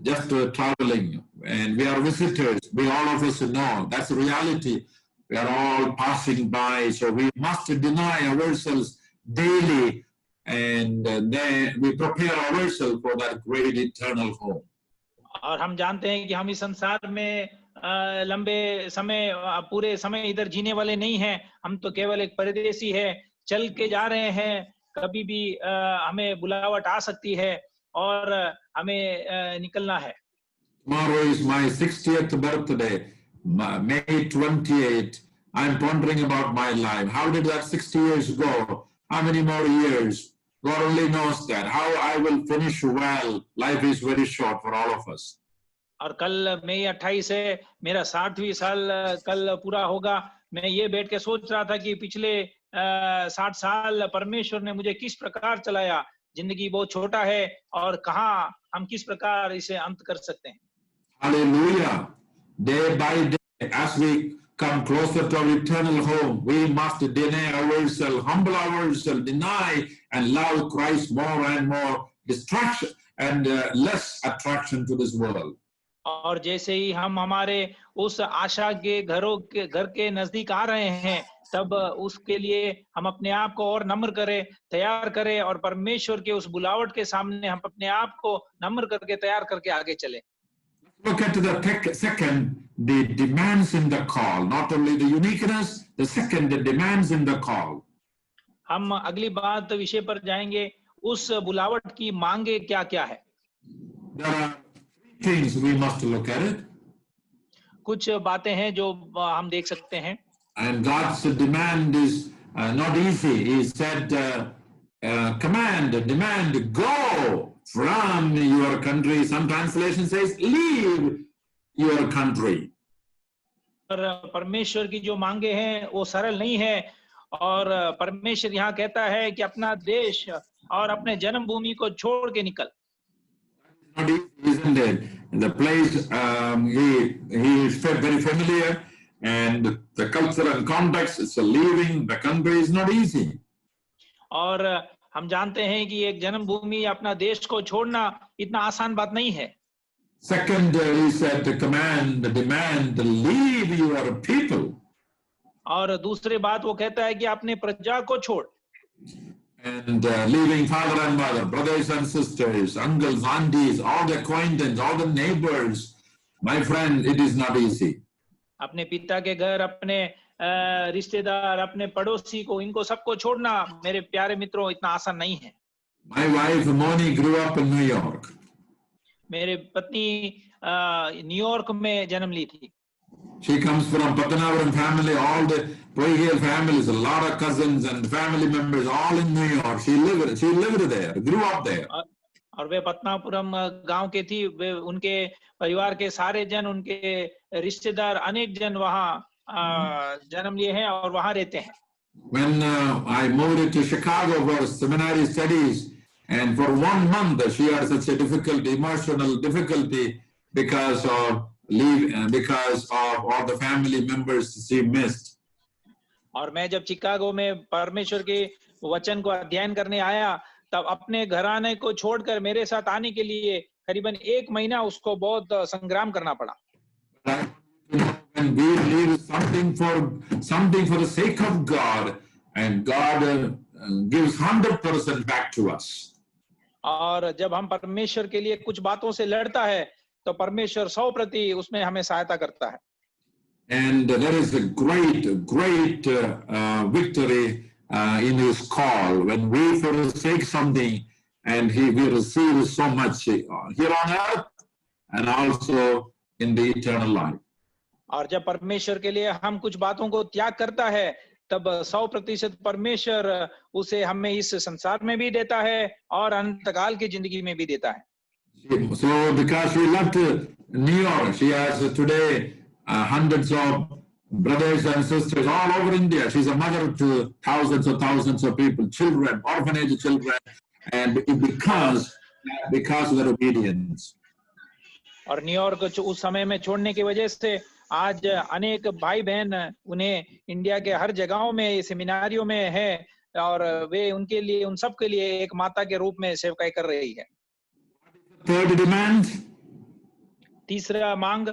just traveling, and we are visitors. We all of us know that's reality. We are all passing by, so we must deny ourselves daily, and then we prepare ourselves for that great eternal home. और हम जानते हैं कि हम इस संसार में लंबे समय पूरे समय इधर जीने वाले नहीं हैं। हम तो केवल एक परदेसी है, चल के जा रहे हैं। कभी भी हमें बुलावट आ सकती है और हमें निकलना है। Tomorrow is my 60th birthday, May 28th. I'm pondering about my life. How did that 60 years go? How many more years? God only knows that. How I will finish well. Life is very short for all of us. और कल मई 28 है, मेरा 60वीं साल कल पूरा होगा। मैं ये बैठ के सोच रहा था कि पिछले 60 साल परमेश्वर ने मुझे किस प्रकार चलाया। जिंदगी बहुत छोटा है और कहाँ हम किस प्रकार इसे अंत कर सकते हैं। Hallelujah. Day by day, as we come closer to our eternal home, we must deny ourselves, humble ourselves, deny and love Christ more and more, distraction and less attraction to this world. और जैसे ही हम हमारे उस आशा के घर के नजदीक आ रहे हैं, तब उसके लिए हम अपने आप को और नम्र करें, तैयार करें और परमेश्वर के उस बुलावट के सामने हम अपने आप को नम्र करके तैयार करके आगे चलें। Look at the second, the demands in the call, not only the uniqueness, the second, the demands in the call. हम अगली बात विषय पर जाएंगे, उस बुलावट की मांगे क्या-क्या है। There are three things we must look at it. कुछ बातें हैं जो हम देख सकते हैं। And God's demand is not easy. He said, command, demand, go from your country. Some translation says, leave your country. पर परमेश्वर की जो मांगे हैं वो सरल नहीं है और परमेश्वर यहाँ कहता है कि अपना देश और अपने जन्मभूमि को छोड़ के निकल। Not easy, isn't it? The place he is very familiar, and the culture and context, it's leaving the country is not easy. और हम जानते हैं कि एक जन्मभूमि अपना देश को छोड़ना इतना आसान बात नहीं है। Second, he said to command, demand, leave your people. और दूसरी बात वो कहता है कि अपने प्रजा को छोड़। And leaving father and mother, brothers and sisters, uncles, aunties, all the acquaintances, all the neighbors. My friend, it is not easy. अपने पिता के घर, अपने रिश्तेदार, अपने पड़ोसी को, इनको सबको छोड़ना मेरे प्यारे मित्रों इतना आसान नहीं है। My wife Moni grew up in New York. मेरे पत्नी न्यूयॉर्क में जन्म ली थी। She comes from Patanapuram family, all the Poigal families, a lot of cousins and family members, all in New York. She lived there, grew up there. और वे पत्नापुरम गांव के थी। वे उनके परिवार के सारे जन, उनके रिश्तेदार, अनेक जन वहाँ जन्म लिए हैं और वहाँ रहते हैं। When I moved to Chicago for seminary studies, and for 1 month she had such a difficulty, emotional difficulty, because of all the family members she missed. और मैं जब चिकागो में परमेश्वर के वचन को अध्ययन करने आया, तब अपने घराने को छोड़कर मेरे साथ आने के लिए करीबन 1 महीना उसको बहुत संग्राम करना पड़ा। When we leave something for the sake of God, and God gives 100% back to us. और जब हम परमेश्वर के लिए कुछ बातों से लड़ता है, तो परमेश्वर 100% उसमें हमें सहायता करता है। And there is a great victory in His call when we forsake something, and we receive so much here on earth and also in the eternal life. और जब परमेश्वर के लिए हम कुछ बातों को त्याग करता है, तब 100% परमेश्वर उसे हमें इस संसार में भी देता है और अनंतकाल की जिंदगी में भी देता है। So because she left New York, she has today hundreds of brothers and sisters all over India. She's a mother to thousands of people, children, orphanage children, and because of their obedience. और New York उस समय में छोड़ने की वजह से आज अनेक भाई बहन उन्हें इंडिया के हर जगहों में, सेमिनारियों में है, और वे उनके लिए, उन सब के लिए एक माता के रूप में सेवकाई कर रही है। Third demand. तीसरा मांग।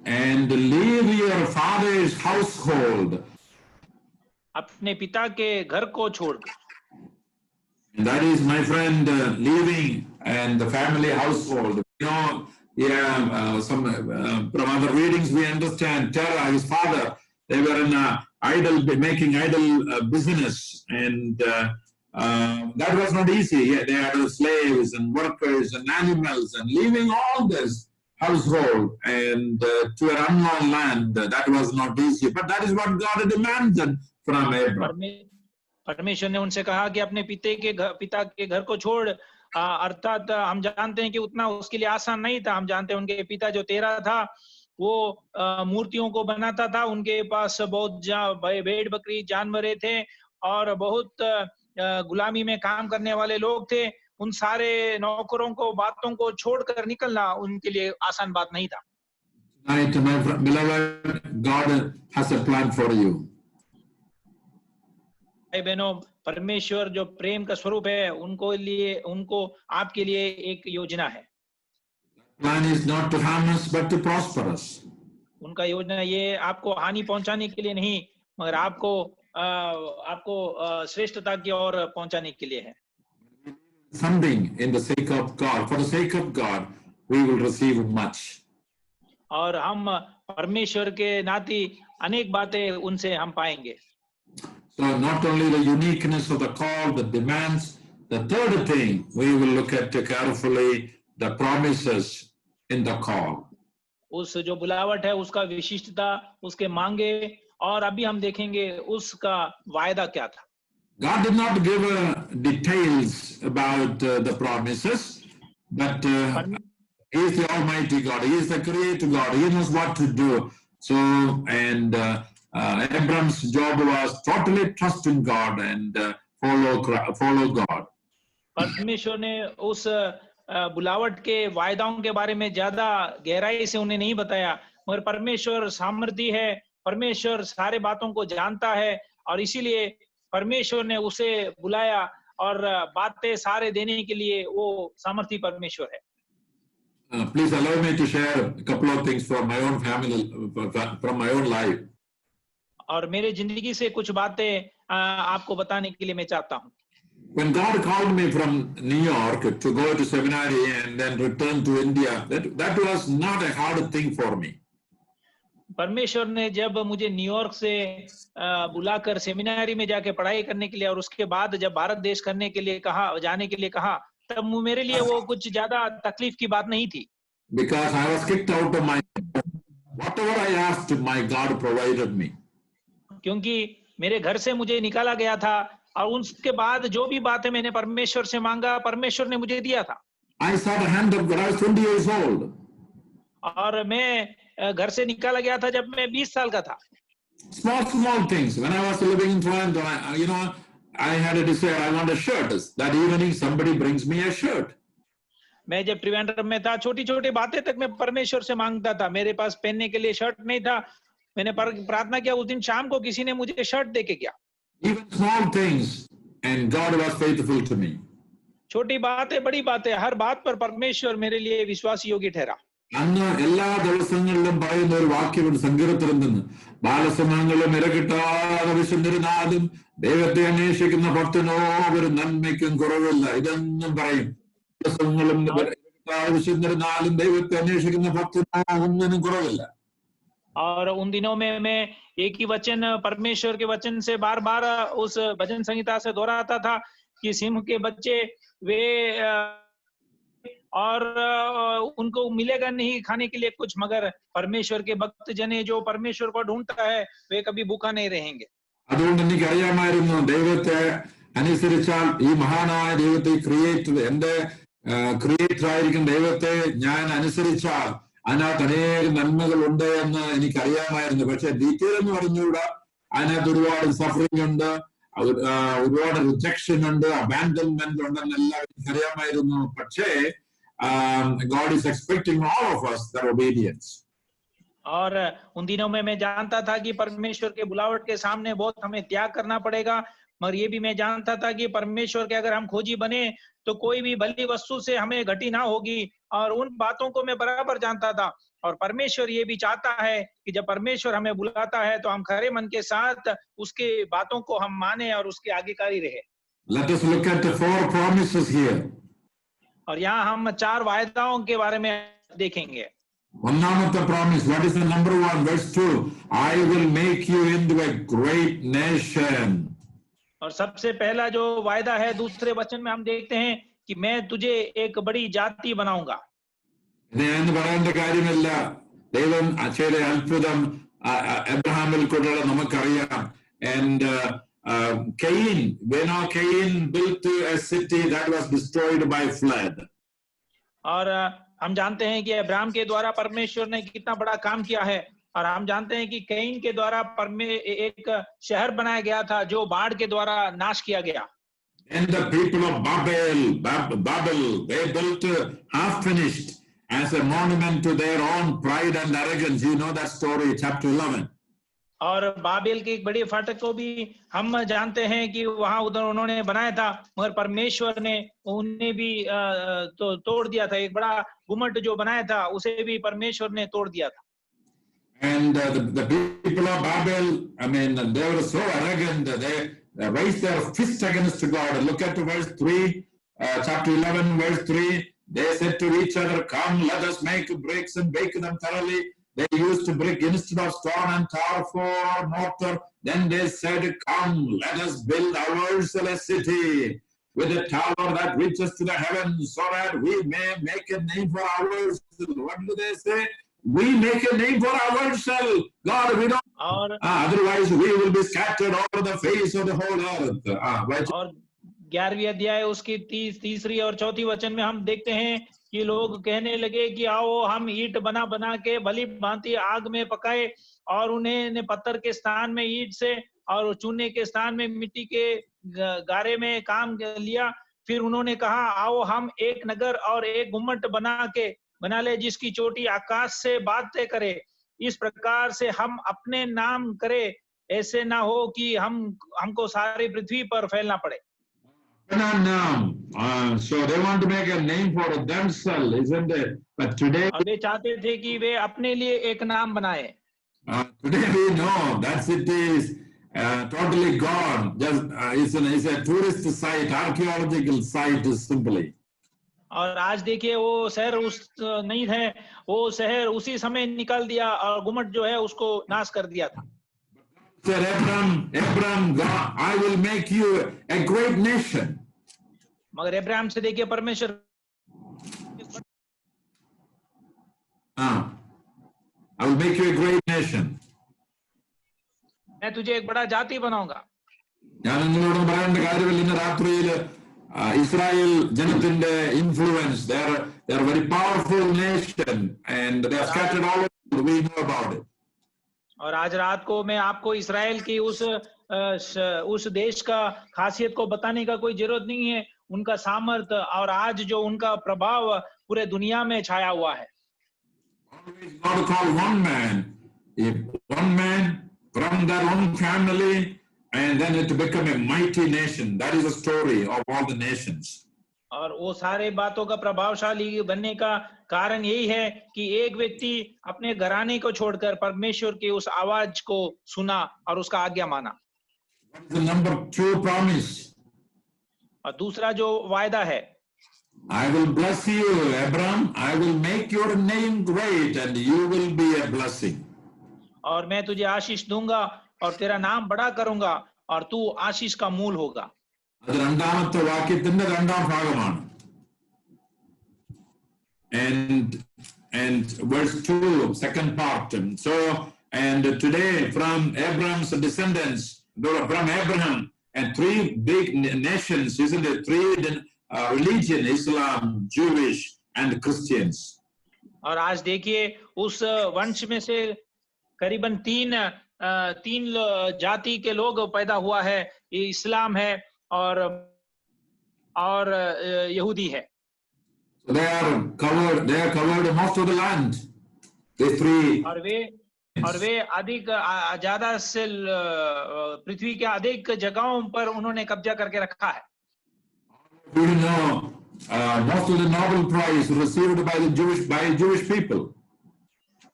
and leave your father's household. अपने पिता के घर को छोड़कर, And that is, my friend, leaving and the family household. You know, from other readings we understand Terah, his father, they were in making idol business, and that was not easy. They had slaves and workers and animals, and leaving all this household and to an unknown land, that was not easy. But that is what God demanded from Abraham. परमेश्वर ने उनसे कहा कि अपने पिता के घर को छोड़, अर्थात हम जानते हैं कि उतना उसके लिए आसान नहीं था। हम जानते हैं उनके पिता जो तेरह था, वो मूर्तियों को बनाता था। उनके पास बहुत भेड़ बकरी जानवरें थे और बहुत गुलामी में काम करने वाले लोग थे। उन सारे नौकरों को, बातों को छोड़कर निकलना उनके लिए आसान बात नहीं था। Tonight, my beloved, God has a plan for you. भाई बहनों, परमेश्वर जो प्रेम का स्वरूप है, उनको आपके लिए एक योजना है। Plan is not to harm us, but to prosper us. उनका योजना ये आपको हानि पहुंचाने के लिए नहीं, मगर आपको श्रेष्ठता की ओर पहुंचाने के लिए है। Something in the sake of God, for the sake of God, we will receive much. और हम परमेश्वर के नाते अनेक बातें उनसे हम पाएंगे। So not only the uniqueness of the call, the demands, the third thing we will look at carefully, the promises in the call. उस जो बुलावट है उसका विशिष्टता, उसके मांगे, और अभी हम देखेंगे उसका वायदा क्या था। God did not give details about the promises, but He is the Almighty God. He is the Creator God. He knows what to do. So, and Abraham's job was totally trust in God and follow God. परमेश्वर ने उस बुलावट के वायदाओं के बारे में ज्यादा गहराई से उन्हें नहीं बताया, मगर परमेश्वर सामर्थी है, परमेश्वर सारे बातों को जानता है, और इसीलिए परमेश्वर ने उसे बुलाया और बातें सारे देने के लिए वो सामर्थी परमेश्वर है। Please allow me to share a couple of things from my own family, from my own life. और मेरे जिंदगी से कुछ बातें आपको बताने के लिए मैं चाहता हूँ। When God called me from New York to go to seminary and then return to India, that was not a hard thing for me. परमेश्वर ने जब मुझे न्यूयॉर्क से बुलाकर सेमिनारी में जाके पढ़ाई करने के लिए और उसके बाद जब भारत देश जाने के लिए कहा, तब मेरे लिए वो कुछ ज्यादा तकलीफ की बात नहीं थी। Because I was kicked out of my whatever I asked, my God provided me. क्योंकि मेरे घर से मुझे निकाला गया था, और उसके बाद जो भी बातें मैंने परमेश्वर से मांगा, परमेश्वर ने मुझे दिया था। I saw the hand of God. I was 20 years old. और मैं घर से निकाला गया था जब मैं 20 साल का था। Small things. When I was living in Toronto, I had a desire. I want a shirt. That evening, somebody brings me a shirt. मैं जब त्रिवेंद्रम में था, छोटी बातें तक मैं परमेश्वर से मांगता था। मेरे पास पहनने के लिए शर्ट नहीं था, मैंने प्रार्थना किया, उस दिन शाम को किसी ने मुझे शर्ट देके गया। Even small things, and God was faithful to me. छोटी बातें, बड़ी बातें, हर बात पर परमेश्वर मेरे लिए विश्वास योग्य ठहरा। അന്ന് എല്ലാ ദിവസങ്ങളിലും പറയുന്ന ഒരു വാക്യമുണ്ട് സങ്കീർത്തനത്തിൽ നിന്ന്, ബാലസമയങ്ങളിലും ഇരകിട്ടാതെ വിശന്നിരുന്നാലും ദൈവത്തെ അന്വേഷിക്കുന്ന ഭക്തനോ ഒരു നന്മയ്ക്കും കുറവില്ല. ഇതെന്നും പറയും. ദിവസങ്ങളും ഇരകിട്ടാതെ വിശന്നിരുന്നാലും ദൈവത്തെ അന്വേഷിക്കുന്ന ഭക്തനോ ഒന്നിനും കുറവില്ല. और उन दिनों में मैं एक ही वचन, परमेश्वर के वचन से बार बार उस भजन संहिता से दोहराता था कि सिंह के बच्चे वे और उनको मिलेगा नहीं खाने के लिए कुछ, मगर परमेश्वर के भक्त जने जो परमेश्वर को ढूंढता है वे कभी भूखा नहीं रहेंगे। അതുകൊണ്ട് എനിക്ക് അറിയാമായിരുന്നു ദൈവത്തെ അനുസരിച്ചാൽ ഈ മഹാനായ ദൈവത്തെ എന്റെ ക്രിയേറ്റർ ആയിരിക്കും ദൈവത്തെ ഞാൻ അനുസരിച്ചാൽ അതിനകത്ത് അനേക നന്മകൾ ഉണ്ട് എന്ന് എനിക്കറിയാമായിരുന്നു. പക്ഷെ ഡീറ്റെയിൽ എന്ന് പറഞ്ഞുകൂടാ. അതിനകത്ത് ഒരുപാട് സഫറിംഗ് ഉണ്ട്, ഒരുപാട് റിജക്ഷൻ ഉണ്ട്, അബാൻഡൻമെന്റ് ഉണ്ടെന്ന് എല്ലാം എനിക്കറിയാമായിരുന്നു. പക്ഷേ God is expecting all of us that obedience. और उन दिनों में मैं जानता था कि परमेश्वर के बुलावट के सामने बहुत हमें त्याग करना पड़ेगा, मगर ये भी मैं जानता था कि परमेश्वर के अगर हम खोजी बने तो कोई भी भली वस्तु से हमें घटी ना होगी। और उन बातों को मैं बराबर जानता था। और परमेश्वर ये भी चाहता है कि जब परमेश्वर हमें बुलाता है तो हम खरे मन के साथ उसके बातों को हम माने और उसके आज्ञाकारी रहे। Let us look at the 4 promises here. और यहाँ हम 4 वायदाओं के बारे में देखेंगे। One promise. What is the number 1? Verse 2. I will make you into a great nation. और सबसे पहला जो वायदा है दूसरे वचन में हम देखते हैं कि मैं तुझे एक बड़ी जाति बनाऊंगा। എന്ന് പറയേണ്ട കാര്യമില്ല. ദൈവം ചില അത്ഭുതം എബ്രഹാമിൽ കൂടെ നമുക്കറിയാം. And Cain, when Cain built a city that was destroyed by flood. और हम जानते हैं कि अब्राहम के द्वारा परमेश्वर ने कितना बड़ा काम किया है। और हम जानते हैं कि कैन के द्वारा एक शहर बनाया गया था जो बाढ़ के द्वारा नाश किया गया। And the people of Babel, they built half finished as a monument to their own pride and arrogance. You know that story, chapter 11. और बाबेल के एक बड़े फाटक को भी हम जानते हैं कि वहां उधर उन्होंने बनाया था, मगर परमेश्वर ने उन्हें भी तो तोड़ दिया था। एक बड़ा गुम्मट जो बनाया था उसे भी परमेश्वर ने तोड़ दिया था। And the people of Babel, I mean, they were so arrogant that they raised their fist against God. Look at verse 3, chapter 11, verse 3. They said to each other, "Come, let us make bricks and bake them thoroughly." They used brick instead of stone and tar for mortar. Then they said, "Come, let us build ourselves a city with a tower that reaches to the heavens, so that we may make a name for ourselves." What do they say? We make a name for ourselves. God, we don't. Otherwise, we will be scattered over the face of the whole earth. और 11वीं अध्याय उसकी 3री और 4थी वचन में हम देखते हैं कि लोग कहने लगे कि आओ हम ईंट बना बना के भली भांति आग में पकाए, और उन्हें पत्थर के स्थान में ईंट से और चूने के स्थान में मिट्टी के गारे में काम लिया। फिर उन्होंने कहा, आओ हम एक नगर और एक गुम्मट बना ले जिसकी चोटी आकाश से बातें करे। इस प्रकार से हम अपने नाम करे, ऐसे ना हो कि हमको सारी पृथ्वी पर फैलना पड़े। So they want to make a name for themselves, isn't it? But today, वे चाहते थे कि वे अपने लिए एक नाम बनाए। Today we know that city is totally gone. Just it's a tourist site, archaeological site, simply. और आज देखिए वो शहर उस नहीं है, वो शहर उसी समय निकाल दिया और गुम्मट जो है उसको नाश कर दिया था। Said Abraham, God, I will make you a great nation. मगर अब्राहम से देखिए परमेश्वर I will make you a great nation. मैं तुझे एक बड़ा जाति बनाऊंगा। ഞാൻ നിങ്ങളോട് പറയേണ്ട കാര്യമില്ല, ഇന്ന് രാത്രിയിൽ ഇസ്രായേൽ ജനത്തിന്റെ influence, they are very powerful nation and they are scattered all over. We know about it. और आज रात को मैं आपको इस्राएल की उस देश का खासियत को बताने का कोई जरूरत नहीं है। उनका सामर्थ्य और आज जो उनका प्रभाव पूरे दुनिया में छाया हुआ है। God called one man from their own family, and then it become a mighty nation. That is the story of all the nations. और वो सारे बातों का प्रभावशाली बनने का कारण यही है कि एक व्यक्ति अपने घराने को छोड़कर परमेश्वर की उस आवाज को सुना और उसका आज्ञा माना। What is the number 2 promise? और दूसरा जो वायदा है, I will bless you, Abraham. I will make your name great and you will be a blessing. और मैं तुझे आशीष दूंगा और तेरा नाम बड़ा करूंगा और तू आशीष का मूल होगा। അത് രണ്ടാമത്തെ വാക്യത്തിന്റെ രണ്ടാം ഭാഗമാണ്. And verse 2, second part. So, and today from Abraham's descendants, from Abraham, and 3 big nations, isn't it? 3 religion, Islam, Jewish, and Christians. और आज देखिए उस वंश में से करीबन 3 जाति के लोग पैदा हुआ है। इस्लाम है और यहूदी है। So they are covered most of the land. These 3. और वे अधिक ज्यादा से पृथ्वी के अधिक जगहों पर उन्होंने कब्जा करके रखा है। You know most of the Nobel Prize received by the Jewish people.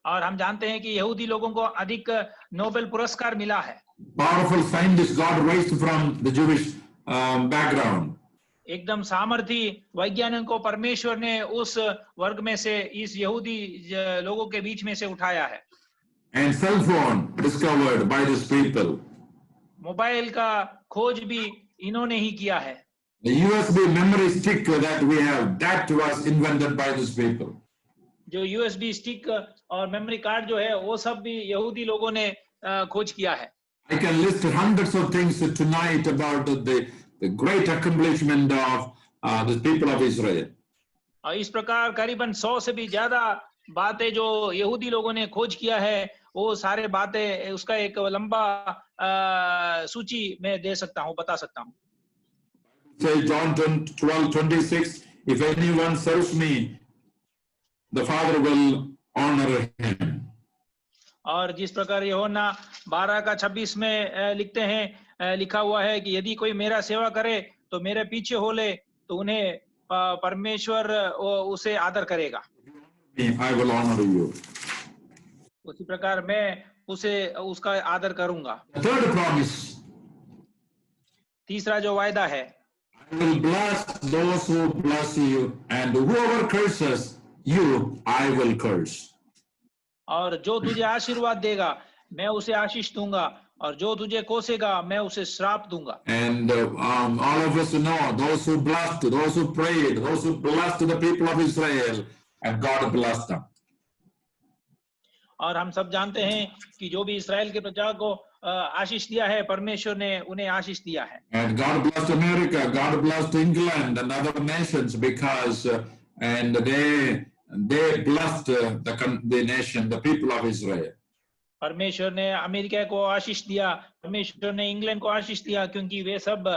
और हम जानते हैं कि यहूदी लोगों को अधिक नोबेल पुरस्कार मिला है. Powerful scientists God raised from the Jewish background. एकदम सामर्थी वैज्ञानिक को परमेश्वर ने उस वर्ग में से, इस यहूदी लोगों के बीच में से उठाया है. And cell phone discovered by these people. Mobile का खोज भी इन्होंने ही किया है. The USB memory stick that we have, that was invented by these people. जो USB स्टिक और मेमोरी कार्ड जो है वो सब भी यहूदी लोगों ने खोज किया है. I can list hundreds of things tonight about the great accomplishment of the people of Israel. और इस प्रकार करीबन 100 से भी ज्यादा बातें जो यहूदी लोगों ने खोज किया है, वो सारे बातें, उसका एक लंबा सूची मैं दे सकता हूँ, बता सकता हूँ. Say John 12:26, if anyone serves me, the Father will honor him. और जिस प्रकार यूहन्ना 12:26 में लिखते हैं, लिखा हुआ है कि यदि कोई मेरा सेवा करे तो मेरे पीछे हो ले, तो उन्हें परमेश्वर उसे आदर करेगा. I will honor you. उसी प्रकार मैं उसका आदर करूंगा. The third promise, तीसरा जो वायदा है, I will bless those who bless you, and whoever curses you, I will curse. और जो तुझे आशीर्वाद देगा मैं उसे आशीष दूंगा, और जो तुझे कोसेगा मैं उसे श्राप दूंगा. And all of us know those who blessed, those who prayed, those who blessed the people of Israel, and God blessed them. और हम सब जानते हैं कि जो भी इस्राएल के प्रजा को आशीष दिया है, परमेश्वर ने उन्हें आशीष दिया है. And God blessed America, God blessed England and other nations because and they blessed the nation, the people of Israel. परमेश्वर ने अमेरिका को आशीष दिया, परमेश्वर ने इंग्लैंड को आशीष दिया, क्योंकि वे सब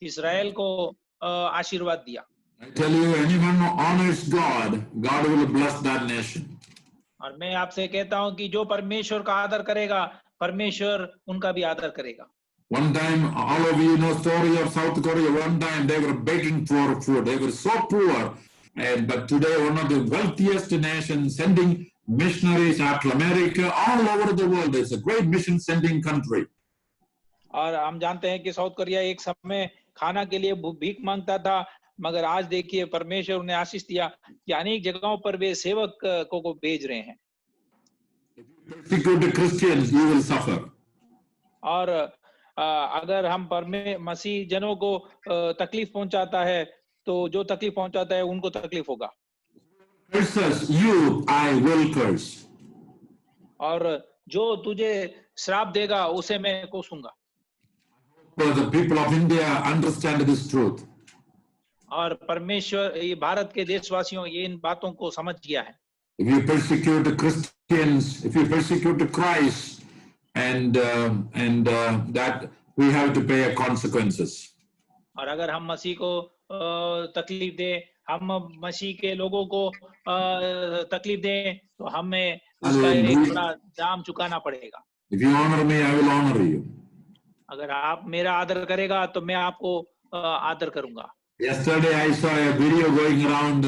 इस्राएल को आशीर्वाद दिया. I tell you, anyone who honors God, God will bless that nation. और मैं आपसे कहता हूं कि जो परमेश्वर का आदर करेगा, परमेश्वर उनका भी आदर करेगा. One time, all of you know story of South Korea. One time they were begging for food. They were so poor, but today one of the wealthiest nations, sending missionaries after America, all over the world. It's a great mission sending country. और हम जानते हैं कि south Korea एक समय खाना के लिए भीख मांगता था, मगर आज देखिए परमेश्वर उन्हें आशीष दिया कि अनेक जगहों पर वे सेवक को भेज रहे हैं. Persecute the Christians, you will suffer. और अगर हम मसीह जनों को तकलीफ पहुंचाता है, तो जो तकलीफ पहुंचाता है उनको तकलीफ होगा. Curses you, I will curse. और जो तुझे श्राप देगा उसे मैं कोसूंगा. For the people of India understand this truth. और परमेश्वर ये भारत के देशवासियों ये इन बातों को समझ गया है. If you persecute the Christians, if you persecute the Christ, and that we have to pay a consequences. और अगर हम मसीह को तकलीफ दें, हम मसीह के लोगों को तकलीफ दें, तो हमें उसका एक बड़ा दाम चुकाना पड़ेगा. If you honor me, I will honor you. अगर आप मेरा आदर करेगा तो मैं आपको आदर करूंगा. Yesterday I saw a video going around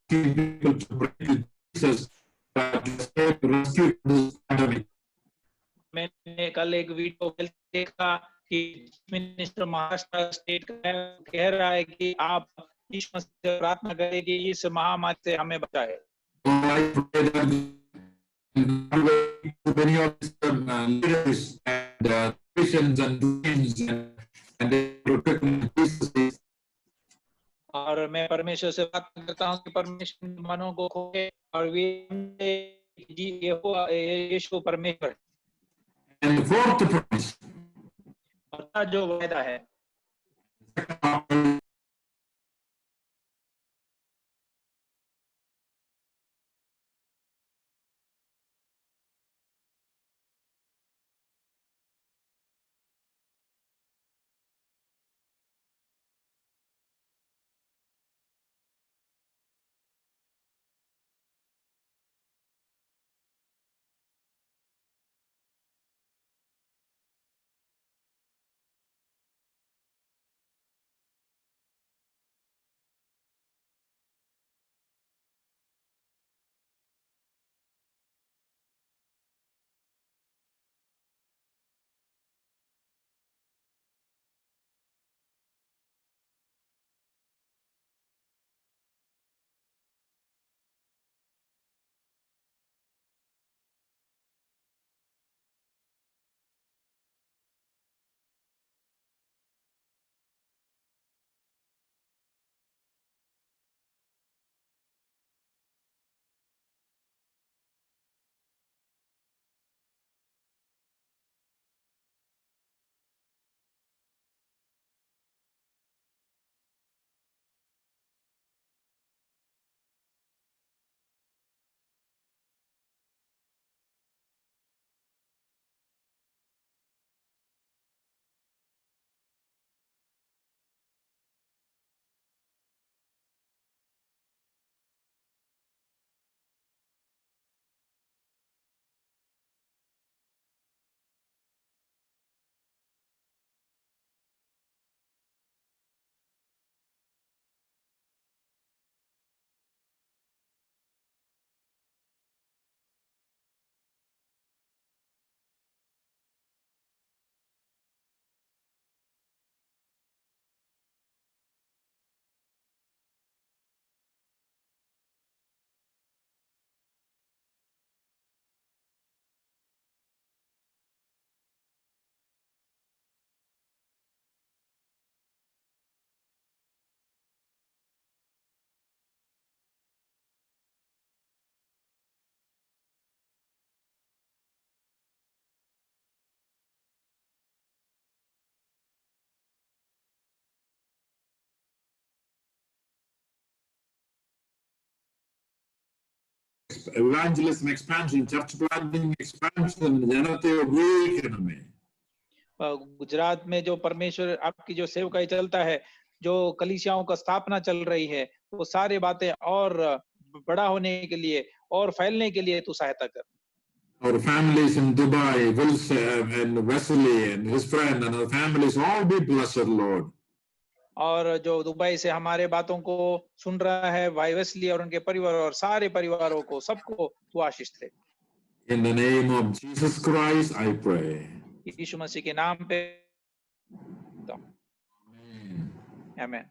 people to bring Jesus to rescue this pandemic. मैंने कल एक वीडियो देखा कि मिनिस्टर महाराष्ट्र स्टेट का कह रहा है कि आप ईश्वर से प्रार्थना करें कि इस महामारी से हमें बचाए. So I pray that many of leaders and Christians and dreams and they protect Jesus. और मैं परमेश्वर से बात करता हूँ कि परमेश्वर मनों को खोले और वे यीशु परमेश्वर. And the fourth promise, और जो वायदा है evangelism expansion, church planting expansion, जनते उपयोग में. गुजरात में जो परमेश्वर आपकी जो सेवकाई चलता है, जो कलीसियाओं का स्थापना चल रही है, वो सारी बातें और बड़ा होने के लिए और फैलने के लिए तू सहायता कर. Our families in Dubai, Wilson and Wesley and his friend and our families all be blessed, Lord. और जो दुबई से हमारे बातों को सुन रहा है, भाई वेस्ली और उनके परिवार और सारे परिवारों को, सबको तू आशीष दे. In the name of Jesus Christ, I pray. यीशु मसीह के नाम पे. आमीन.